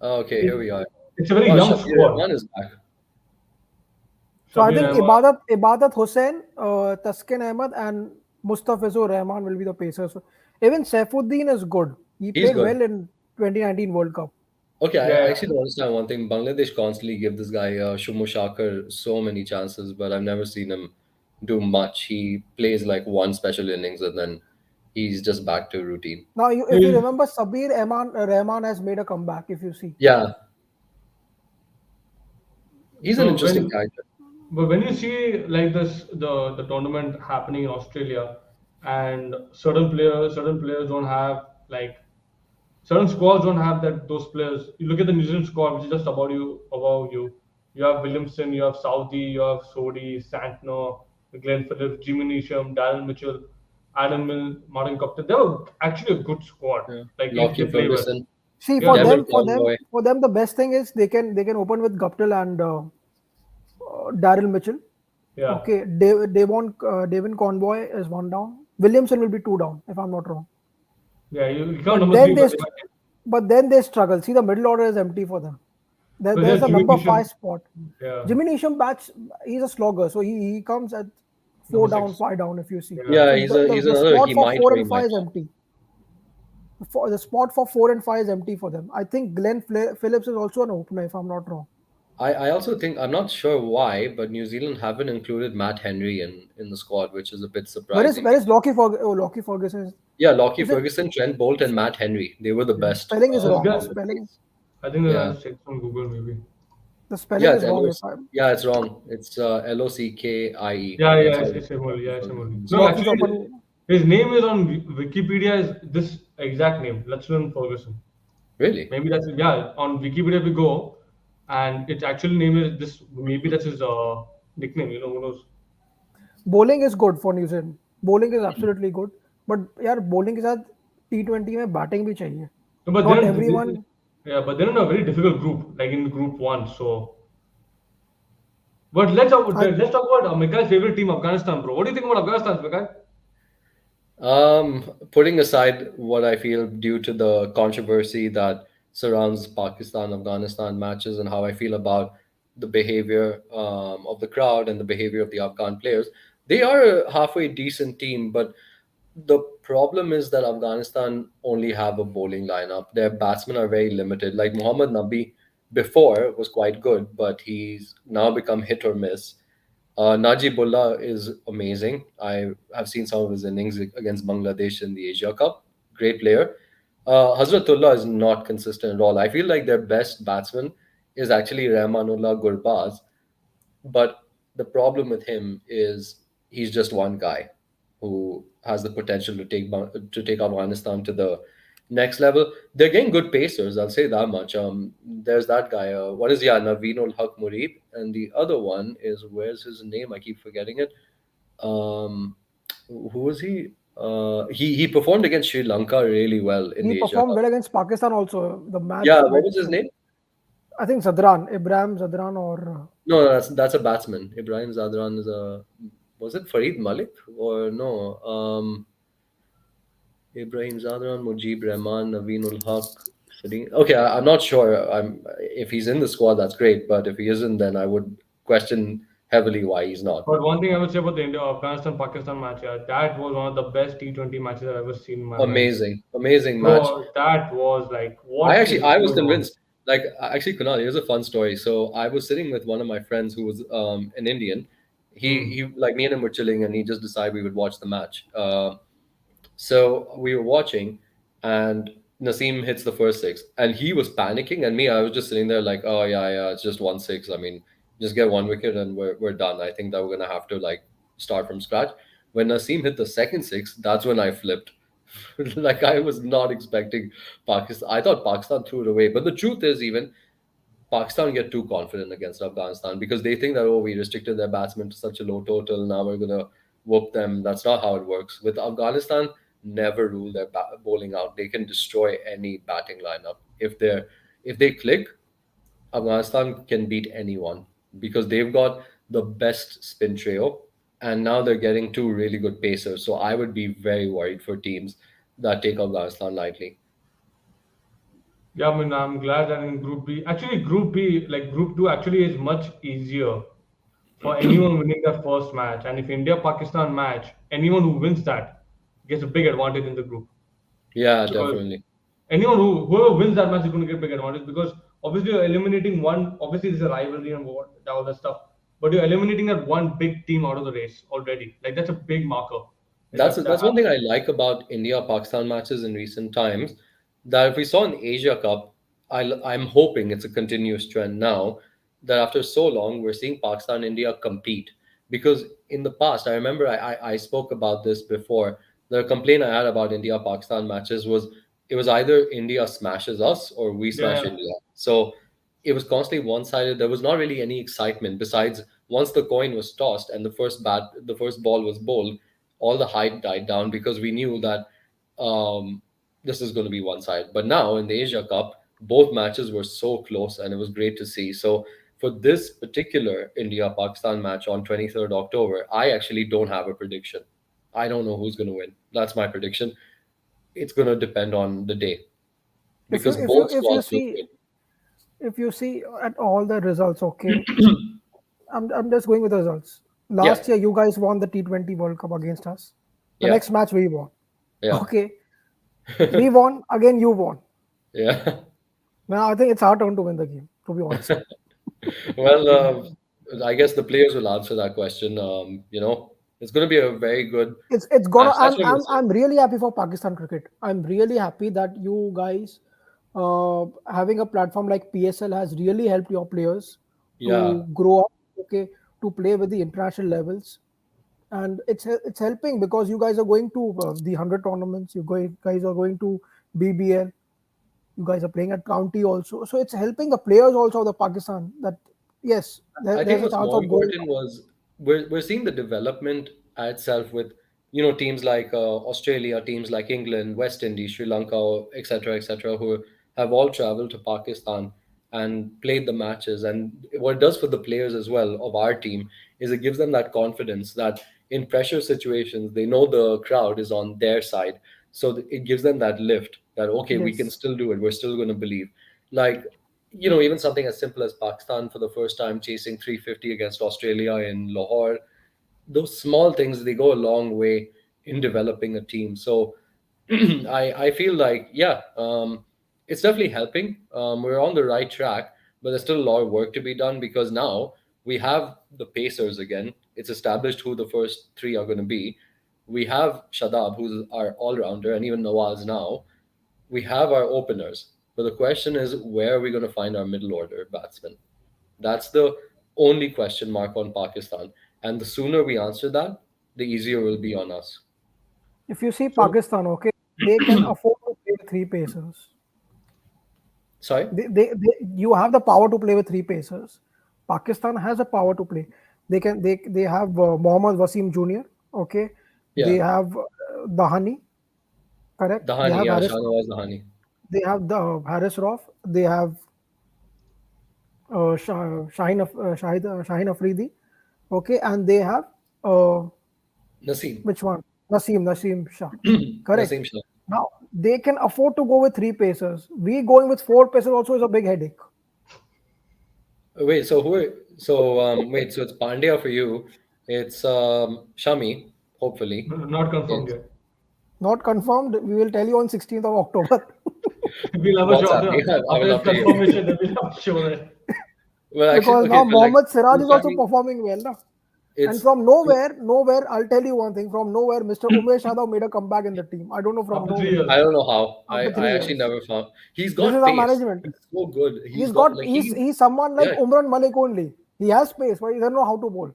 Okay, It, here we are. it's a very Wow, young Shabir squad. Rahman is back. So I Sabir think Rahman. Ibadat Hussain, Taskin Ahmed, and Mustafizur Rahman will be the pacers. Even Saifuddin is good. He He's played good. well in 2019 World Cup. Okay, Yeah, I actually don't understand one thing. Bangladesh constantly give this guy Shumo Shakar so many chances, but I've never seen him do much. He plays like one special innings and then he's just back to routine. Now, if you he's, remember, Rahman has made a comeback. If you see, Yeah, he's an so interesting character. but when you see like the tournament happening in Australia, and certain players don't have like certain squads don't have those players. You look at the New Zealand squad, which is just above you. You have Williamson, you have Southey, you have Sodhi, Santner, Glenn Phillips, Jimmy Neesham, Darren Mitchell, Adam Mill, Martin Cupton. They're actually a good squad. Yeah. Like if they Lockie play well. Ferguson, see Yeah, for Devin them, Conroy. the best thing is they can open with Guptill and Daryl Mitchell. Yeah, Okay, Devon Convoy is one down. Williamson will be two down, if I'm not wrong. yeah. You count But number then three, they, but st- but then they struggle. See, the middle order is empty for them. because There's there's a Jimmy number Neesham. five spot. Yeah, Jimmy Neesham bats. He's a slogger, so he comes at number four down, six. five down. If you see, Yeah. Yeah, so he's the another spot he for might four or he and five might is not. empty. The spot for 4 and 5 is empty for them. I think Phillips is also an opener, if I'm not wrong. I also think I'm not sure why, but New Zealand haven't included Matt Henry in the squad, which is a bit surprising. Where is Lockie Ferguson? Yeah, Lockie Is it Ferguson, Trent Bolt, and Matt Henry. They were the Yeah. best spelling is This wrong? guy, on the pace. I think Yeah, I'll check on Google maybe. The spelling yeah, is wrong. If I Yeah, it's wrong. It's Lockie. Yeah, That's yeah, how it's Emoli. Yeah, it's Emoli. it's No, Lockie's actually, open. his name is on Wikipedia is this exact name, Lachlan Ferguson. really. Maybe that's yeah. On Wikipedia we go, and its actual name is this. Maybe that's his nickname. You know, who knows? Bowling is good for New Zealand. Bowling is absolutely good. But यार bowling के साथ T20 में batting भी चाहिए. No, but Not then everyone. yeah, but they're in a very difficult group, like in Group One. So, but I let's talk about Mikhail's favorite team, Afghanistan, bro. What do you think about Afghanistan, Mikhail? Putting aside what I feel due to the controversy that surrounds Pakistan Afghanistan matches and how I feel about the behavior of the crowd and the behavior of the Afghan players, they are a halfway decent team. But the problem is that Afghanistan only have a bowling lineup. Their batsmen are very limited. Like Muhammad Nabi before was quite good, but he's now become hit or miss. Najibullah is amazing. I have seen some of his innings against Bangladesh in the Asia Cup. Great player. Hazratullah is not consistent at all. I feel like their best batsman is actually Rahmanullah Gurbaz, but the problem with him is he's just one guy who has the potential to take Afghanistan to the next level. They're getting good pacers, I'll say that much. There's that guy. What is Naveenul Haq Mureeb, and the other one is where's his name? I keep forgetting it. Um, who was he? He performed against Sri Lanka really well in he the Asia performed Cup. well against Pakistan also. The Yeah, match what with was his name? I think Zadran, Ibrahim Zadran or No, no, that's a batsman. Ibrahim Zadran is a was it Farid Malik or no? Ibrahim Zadran, Mujib Rahman, Naveenul Haq, Sadeem. Okay, I'm not sure. I'm if he's in the squad, that's great. But if he isn't, then I would question heavily why he's not. But one thing I would say about the India Afghanistan Pakistan match, yeah, that was one of the best T20 matches I've ever seen in my life. Amazing, amazing match. Bro, that was like, what is I was going on? convinced. Like actually, Kunal, here's a fun story. So I was sitting with one of my friends who was an Indian. Hmm. He like me and him were chilling, and he just decided we would watch the match. So we were watching, and Naseem hits the first six, and he was panicking, and me, I was just sitting there like, oh yeah, yeah, it's just 1-6. I mean, just get one wicket and we're done. I think that we're gonna have to like start from scratch. When Naseem hit the second six, that's when I flipped. Like I was not expecting Pakistan. I thought Pakistan threw it away, but the truth is, even Pakistan get too confident against Afghanistan because they think that oh we restricted their batsmen to such a low total, now we're gonna whoop them. That's not how it works. With Afghanistan, never rule their bowling out. They can destroy any batting lineup if they click. Afghanistan can beat anyone because they've got the best spin trio, and now they're getting two really good pacers. So I would be very worried for teams that take Afghanistan lightly. Yeah, I mean, I'm glad that in Group B, actually, Group B, like Group 2, actually is much easier for anyone winning their first match. And if India Pakistan match, anyone who wins that gets a big advantage in the group Yeah, because definitely. whoever wins that match is going to get big advantage because obviously you're eliminating one. Obviously, there's a rivalry and all that stuff, but you're eliminating that one big team out of the race already. Like that's a big marker. Like that That's one thing happens. I like about India Pakistan matches in recent times. That if we saw an Asia Cup, I'm hoping it's a continuous trend now that after so long we're seeing Pakistan India compete. Because in the past, I remember I spoke about this before. The complaint I had about India Pakistan matches was it was either India smashes us or we smash Yeah, India. So it was constantly one sided. There was not really any excitement besides once the coin was tossed and the first ball was bowled, all the hype died down because we knew that um, this is going to be one side. But now in the Asia Cup, both matches were so close and it was great to see. So for this particular India Pakistan match on 23rd October, I actually don't have a prediction. I don't know who's going to win. That's my prediction. It's going to depend on the day If you because if you both if you squads look see good. if you see at all the results, okay, I'm just going with the results. Yeah, Last year, you guys won the T20 World Cup against us. The yeah, next match we won. yeah, Okay, we won again. You won. yeah. Now I think it's our turn to win the game. To be honest, Well, I guess the players will answer that question. It's going to be a very good it's gonna. match. That's what I'm going to say. I'm really happy for Pakistan cricket. I'm really happy that you guys having a platform like PSL has really helped your players Yeah, to grow up. Okay, to play with the international levels, and it's helping because you guys are going to the 100 tournaments. Guys are going to BBL. You guys are playing at county also, so it's helping the players also of the Pakistan. That yes, I there's think a what's chance more of going. important was we're seeing the development itself with teams like Australia, teams like England, West Indies, Sri Lanka, etc., who have all traveled to Pakistan and played the matches. And what it does for the players as well of our team is it gives them that confidence that in pressure situations they know the crowd is on their side, so it gives them that lift that okay, we can Yes. still do it. We're still going to believe. Like even something as simple as Pakistan for the first time chasing 350 against Australia in Lahore, those small things, they go a long way in developing a team. So I feel like, yeah, it's definitely helping. We're on the right track, but there's still a lot of work to be done because now we have the Pacers again. It's established who the first three are going to be. We have Shadab, who's our all rounder, and even Nawaz now. We have our openers, but the question is where are we going to find our middle order batsmen? That's the only question mark on Pakistan. And the sooner we answer that, the easier it will be on us. If you see So, Pakistan, okay, they can afford to play with three pacers. sorry? You have the power to play with three pacers. Pakistan has a power to play. They have Mohammad Wasim Jr. Okay, they Yeah. have Dahani, correct. They Dahani, have yeah, Harris. Shahnawaz Dahani. They have the Harris Roff. They have Shaheen Afridi. Okay, and they have uh, Naseem. which one? Naseem Shah. Correct. Naseem Shah. Now they can afford to go with three pacers. We going with four pacers also is a big headache. Wait, so wait, so it's Pandya for you. It's Shami, hopefully. Not confirmed It's yet. Not confirmed. We will tell you on 16th of October. We'll have a what's show after happening. I after would his love to hear. confirmation. Then we'll have a show there. Well, actually, Because okay, now but like Mohammad Siraj is also Shami, performing well. Na? And it's from nowhere, I'll tell you one thing. From nowhere, Mr. Umesh Yadav made a comeback in the team. I don't know from After three nowhere. years. I don't know how. After I 3 actually years. never found. He's This is got our pace. management. He's so good. He's He's got got like he's someone like yeah. Umran Malik only. He has space, but he doesn't know how to bowl.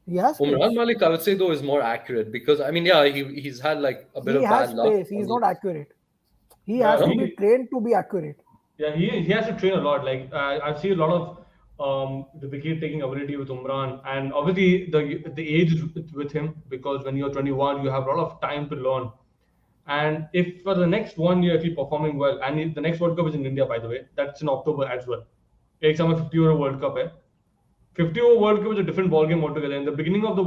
He has Umran space. Malik, I would say though, is more accurate because I mean, yeah, he's had like a bit He of has bad luck space. He's on not his, accurate. He has Yeah, to no. be trained to be accurate. he has to train a lot. Like I've seen a lot of the wicket taking ability with Umran, and obviously the age is with him because when you're 21, you have a lot of time to learn. And if for the next 1 year, if he's performing well, and the next World Cup is in India, by the way, that's in October as well. Ek समय 50 over World Cup hai. 50 over World Cup is a different ballgame altogether. In the beginning of the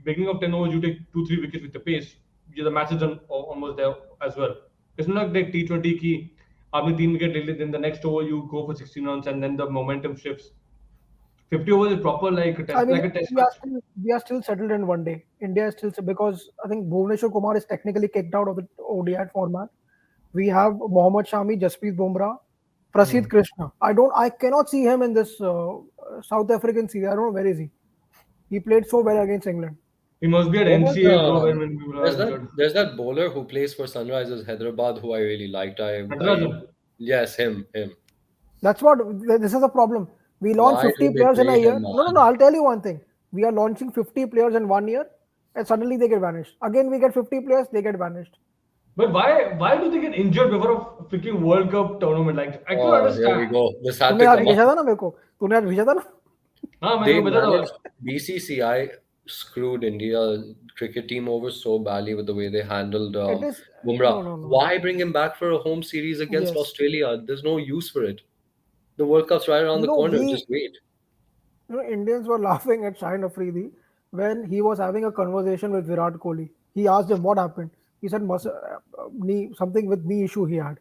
beginning of 10 overs, you take 2-3 wickets with the pace. The match is done almost there as well. It's not like T20 ki आपने 3 wicket ले ली, then the next over you go for 16 runs and then the momentum shifts. 50 overs is proper like a I test, mean, like a test match. we are still settled in one day. India is still because I think Bhuvneshwar Kumar is technically kicked out of the ODI format. We have Mohammad Shami, Jasprit Bumrah, Prasidh Krishna. I cannot see him in this South African series. I don't know where is he. He played so well against England. He must be at What was NCA bro when we were there's that injured. there's that bowler who plays for Sunrisers Hyderabad who I really liked. I Natarajan. yes, him. That's what this is a problem. We launch Why 50 do they players in a play year. him, No. man? I'll tell you one thing. We are launching 50 players in 1 year, and suddenly they get vanished. Again, we get 50 players, they get vanished. But why do they get injured before a freaking World Cup tournament? Like I couldn't Oh, here we understand. go. This had तूने to आज come up. भेजा था ना मेरे को तूने आज भेजा था ना हाँ मैंने They को बता था. managed BCCI screwed India cricket team over so badly with the way they handled It is Bumrah. no. Why bring him back for a home series against Yes. Australia? There's no use for it. The World Cup's right around the No, corner. Just wait. Indians were laughing at Shaheen Afridi when he was having a conversation with Virat Kohli. He asked him what happened. He said knee, something with knee issue he had.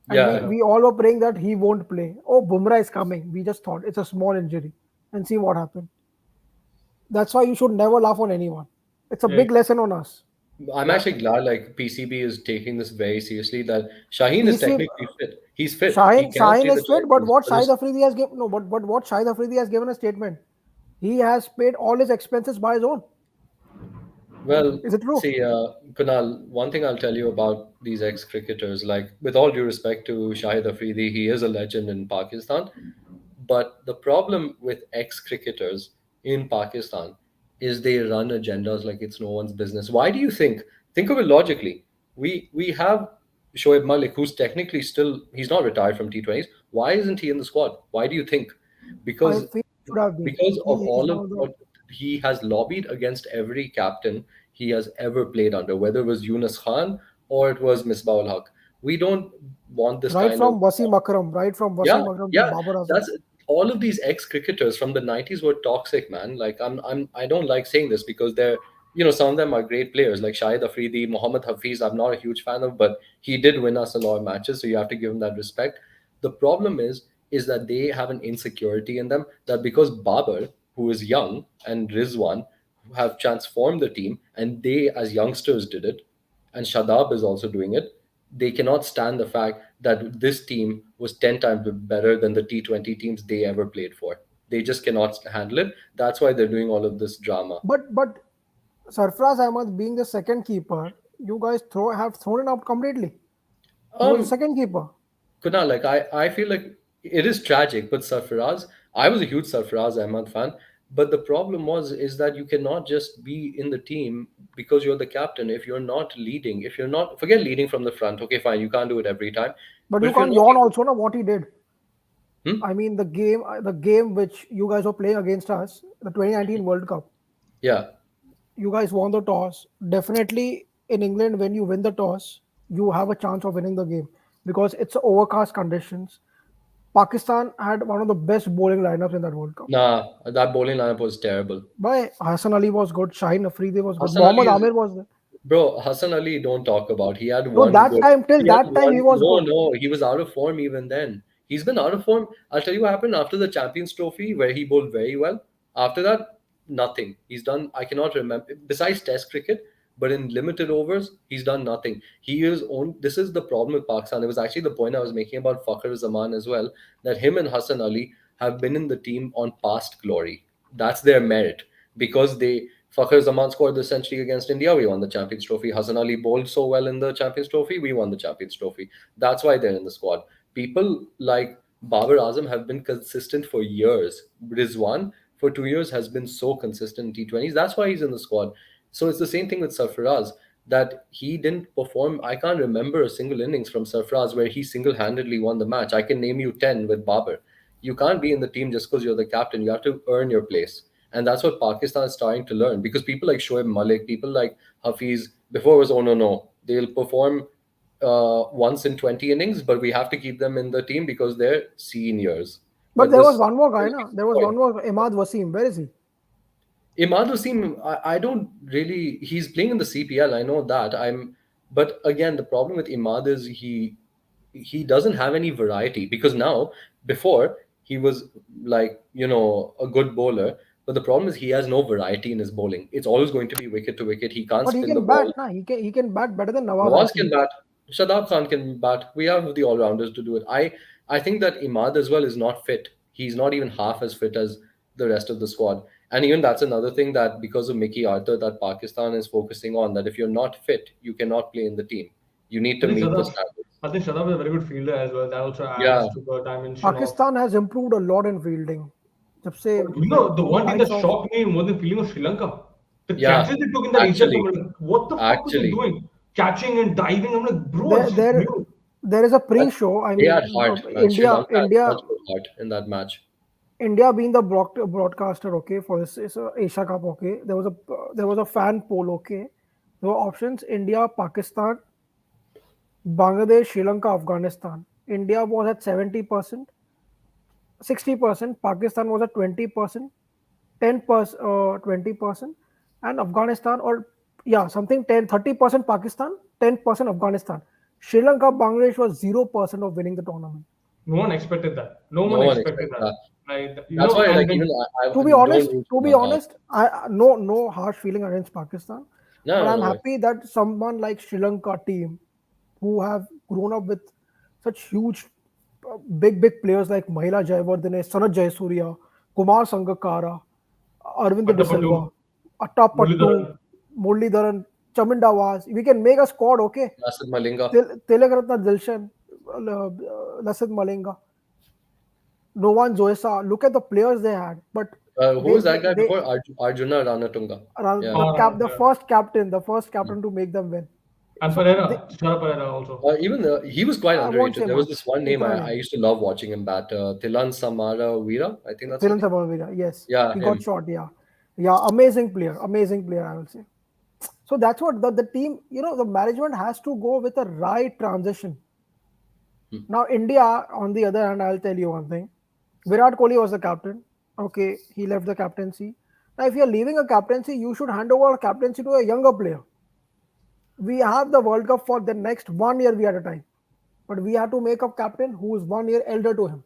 And we, Yeah. we all were praying that he won't play. Oh, Bumrah is coming. We just thought it's a small injury. And see what happened. That's why you should never laugh on anyone. It's a Yeah, big lesson on us. I'm yeah. actually glad like PCB is taking this very seriously. That Shaheen is He's fit. technically fit. He's fit. He Shaheen, can Shaheen play the is fit, but Champions. what But Shahid Afridi has given no, but what Shahid Afridi has given a statement. He has paid all his expenses by his own. well, Is it true? see, Kunal, one thing I'll tell you about these ex-cricketers, like with all due respect to Shahid Afridi, he is a legend in Pakistan. But the problem with ex-cricketers in Pakistan is they run agendas like it's no one's business. Why do you think? Think of it logically. We have Shoaib Malik, who's technically still he's not retired from T20s. Why isn't he in the squad? Why do you think? I Because feel he should have been. because of He's all one of of the what he has lobbied against every captain he has ever played under, whether it was Yunus Khan or it was Misbah ul Haq. We don't want this right kind of from Wasim Akram, right from yeah, Wasim Akram to yeah. Babar Azam. That's all of these ex-cricketers from the 90s were toxic, man. Like I don't like saying this because they're some of them are great players like Shahid Afridi, Mohammad Hafiz. I'm not a huge fan of, but he did win us a lot of matches, so you have to give him that respect. The problem is that they have an insecurity in them that because Babar, who is young, and Rizwan, who have transformed the team, and they as youngsters did it, and Shadab is also doing it, they cannot stand the fact that this team was 10 times better than the T20 teams they ever played for. They just cannot handle it. That's why they're doing all of this drama. But Sarfraz Ahmad being the second keeper, you guys have thrown it out completely. He was the Um, second keeper. Kunal, like I feel like it is tragic, but Sarfaraz, I was a huge Sarfaraz Ahmad fan, but the problem is that you cannot just be in the team because you're the captain if you're not leading. If you're not forget leading from the front, okay, fine, you can't do it every time. But But you if you're can't not yawn leading, also know what he did. hmm? I mean the game which you guys were playing against us, the 2019 World Cup. Yeah. You guys won the toss. Definitely in England, when you win the toss, you have a chance of winning the game because it's overcast conditions. Pakistan had one of the best bowling lineups in that World Cup. Nah, that bowling lineup was terrible. But Hassan Ali was good, Shaheen Afridi was good, Hassan Ali Mohammad is Amir was there. bro. Hassan Ali, don't talk about. He had No, one that good. time, till He had that time, he one. was No, good. no, he was out of form even then. He's been out of form. I'll tell you what happened after the Champions Trophy, where he bowled very well. After that, nothing. He's done. I cannot remember besides Test cricket, but in limited overs, he's done nothing. He is on. This is the problem with Pakistan. It was actually the point I was making about Fakhar Zaman as well. That him and Hassan Ali have been in the team on past glory. That's their merit because they Fakhar Zaman scored the century against India. We won the Champions Trophy. Hassan Ali bowled so well in the Champions Trophy. We won the Champions Trophy. That's why they're in the squad. People like Babar Azam have been consistent for years. Rizwan for 2 years has been so consistent in T20s. That's why he's in the squad. So it's the same thing with Sarfaraz that he didn't perform. I can't remember a single innings from Sarfaraz where he single-handedly won the match. I can name you 10 with Babar. You can't be in the team just because you're the captain. You have to earn your place. And that's what Pakistan is starting to learn because people like Shoaib Malik, people like Hafiz, before it was, oh no, no, they'll perform once in 20 innings, but we have to keep them in the team because they're seniors. But But there was this one more guy, is na? the There was point. one more, Imad Wasim. Where is he? Imad Wasim, I don't really. He's playing in the CPL. I know that. But again, the problem with Imad is he doesn't have any variety because now before he was like a good bowler, but the problem is he has no variety in his bowling. It's always going to be wicket to wicket. He can't But he spin the can ball. bat, na? He can bat better than Nawaz, I Nawaz can feel. bat. Shadab Khan can bat. We have the all rounders to do it. I think that Imad as well is not fit. He's not even half as fit as the rest of the squad. And even that's another thing that because of Mickey Arthur that Pakistan is focusing on that if you're not fit, you cannot play in the team. You need I to think meet the Shadab, standards. I think Shadab is a very good fielder as well. That also Yeah. adds to the dimension of. Pakistan has improved a lot in fielding. जब से But the the one thing that likes of shocked me more than fielding was Sri Lanka. The Yeah. catches they took in that Asia Cup, Actually. I'm like, what the fuck were they Actually. doing? Catching and diving. I'm like, bro, there this is there new. there is a But pre-show. I they had mean, heart, man. Sri India Lanka had India such good heart in that match. India being the broadcaster, okay, for this is Asia Cup, okay. There was a fan poll, okay. There were options: India, Pakistan, Bangladesh, Sri Lanka, Afghanistan. India was at 70%. 60%. Pakistan was at 20%, 10%, 20%, and Afghanistan, or yeah, something 30% Pakistan, 10% Afghanistan. Sri Lanka, Bangladesh was 0% of winning the tournament. No one expected that. No one No one expected expects that. that. Like, That's why, and like, then even To I be don't honest, root to Sri be Lanka. honest, no harsh feeling against Pakistan, No, but no, I'm no way. happy that someone like Sri Lanka team, who have grown up with such huge, big players like Mahila Jayawardene, Sanat Jayasuriya, Kumar Sangakkara, Arvind De Patapatu, Silva, Attapattu, Muralidharan, Muralidharan, Chamindawaz. We can make a squad, okay? Nasid Malinga. Tilakaratna Dilshan, Lasit Malinga, Novan Zoesa. Look at the players they had, but Who they was they, that guy they before? Arjuna Ranatunga. Yeah. the yeah. first captain to make them win. And So Pereira, Tushara Pereira also. Even he was quite I won't say underrated. There was much. this one name Itna I nahi. used to love watching him bat. Thilan Samara Veera, I think that's his Thiran name. Sabhavira, yes, Yeah, he got him. shot. Yeah, yeah, amazing player. I will say. So that's what the team. The management has to go with a right transition. Now India, on the other hand, I'll tell you one thing. Virat Kohli was the captain. Okay, he left the captaincy. Now, if you're leaving a captaincy, you should hand over captaincy to a younger player. We have the World Cup for the next 1 year. We had a time, but we have to make a captain who is 1 year elder to him,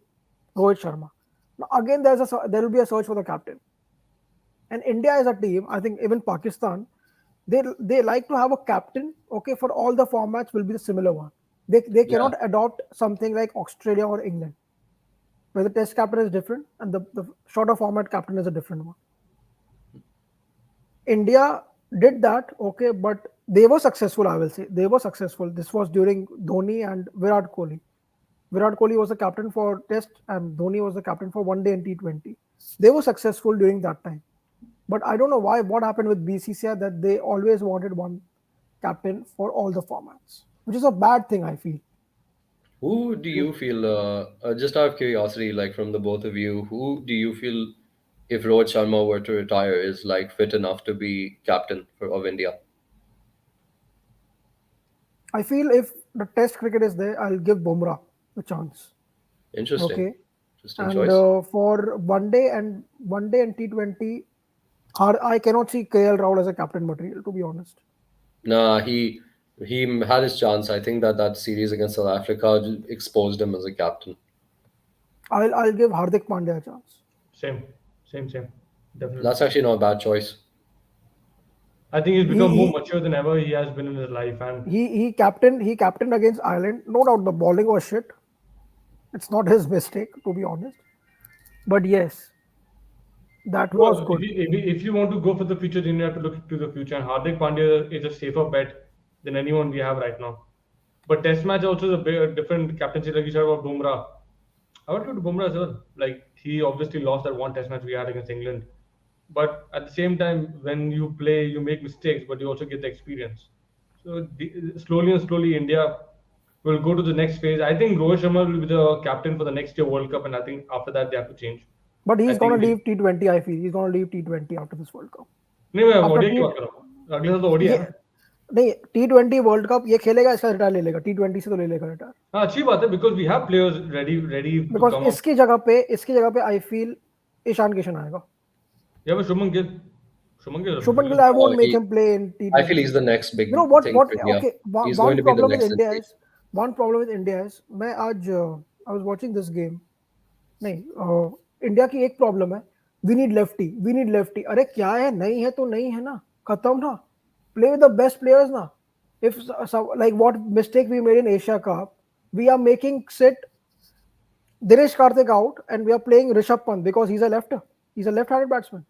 Rohit Sharma. Now again, there will be a search for the captain. And India as a team, I think even Pakistan, they like to have a captain. Okay, for all the formats will be the similar one. They Yeah, cannot adopt something like Australia or England, where the test captain is different and the shorter format captain is a different one. India did that, okay, but they were successful, I will say. They were successful. This was during Dhoni and Virat Kohli. Virat Kohli was the captain for Test and Dhoni was the captain for One Day and T20. They were successful during that time. But I don't know what happened with BCCI, that they always wanted one captain for all the formats, which is a bad thing, I feel. who do you feel, just out of curiosity, like from the both of you, who do you feel, if Rohit Sharma were to retire, is like fit enough to be captain of India? I feel if the Test cricket is there, I'll give Bumrah a chance. Interesting. Okay, Interesting and choice. for one day and T20, I cannot see KL Rahul as a captain material, to be honest. Nah, he had his chance. I think that series against South Africa exposed him as a captain. I'll give Hardik Pandya a chance. Same, same. Definitely. That's actually not a bad choice. I think he's He become more he mature than ever he has been in his life, and he captained against Ireland. No doubt the bowling was shit. It's not his mistake, to be honest. But yes, that was well, good. if you want to go for the future, then you have to look to the future. And Hardik Pandya is a safer bet than anyone we have right now. But Test match also is a bit different captaincy, like you said about Bumrah. I would go to Bumrah as well. Like he obviously lost that one Test match we had against England, but at the same time, when you play, you make mistakes, but you also get the experience. So slowly and slowly, India will go to the next phase. I think Rohit Sharma will be the captain for the next year World Cup, and I think after that they have to change. But I he's gonna think leave T20. I feel he's gonna leave T20 after this World Cup. नहीं मैं After ODI की T बात कर रहा हूँ अगले साल तो ओडीआई ये है ना नहीं, T20 वर्ल्ड कप ये खेलेगा, इसका रिटायर ले लेगा, T20 से तो ले लेगा रिटायर. हाँ अच्छी बात है because we have players ready to because come up इसकी जगह पे आई फील ईशान किशन आएगा. या मैं Shubman Gill Shubman Gill, because I Oh, won't make him play in I feel T20. he's the next big You know what? thing What? for India. Okay, He's going one to be the problem with next India century. is one problem with India is मैं आज I was watching this game. नहीं, India की एक problem है. We need lefty. अरे क्या है, नहीं है तो नहीं है ना, खत्म ना. Play with the best players ना. If like what mistake we made in Asia Cup, we are making sit Dinesh Karthik out and we are playing Rishabh Pant because he's a lefter. He's a left-handed batsman.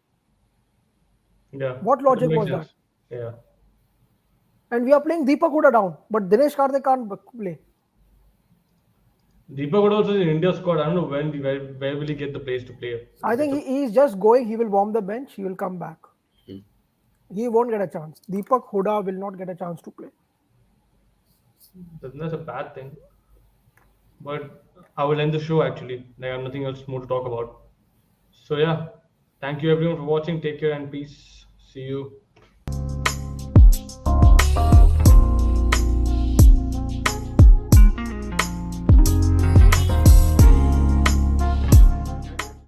या What it logic make was that? Sense या And we are playing Deepak Huda down, but Dinesh Karthik can't play. Deepak would also in India squad I don't know where will he get the place to play I think he's just going. He will warm the bench. He will come back. He won't get a chance. Deepak Huda will not get a chance to play. that's a bad thing but I will end the show actually like I have nothing else more to talk about so yeah thank you everyone for watching take care and peace see you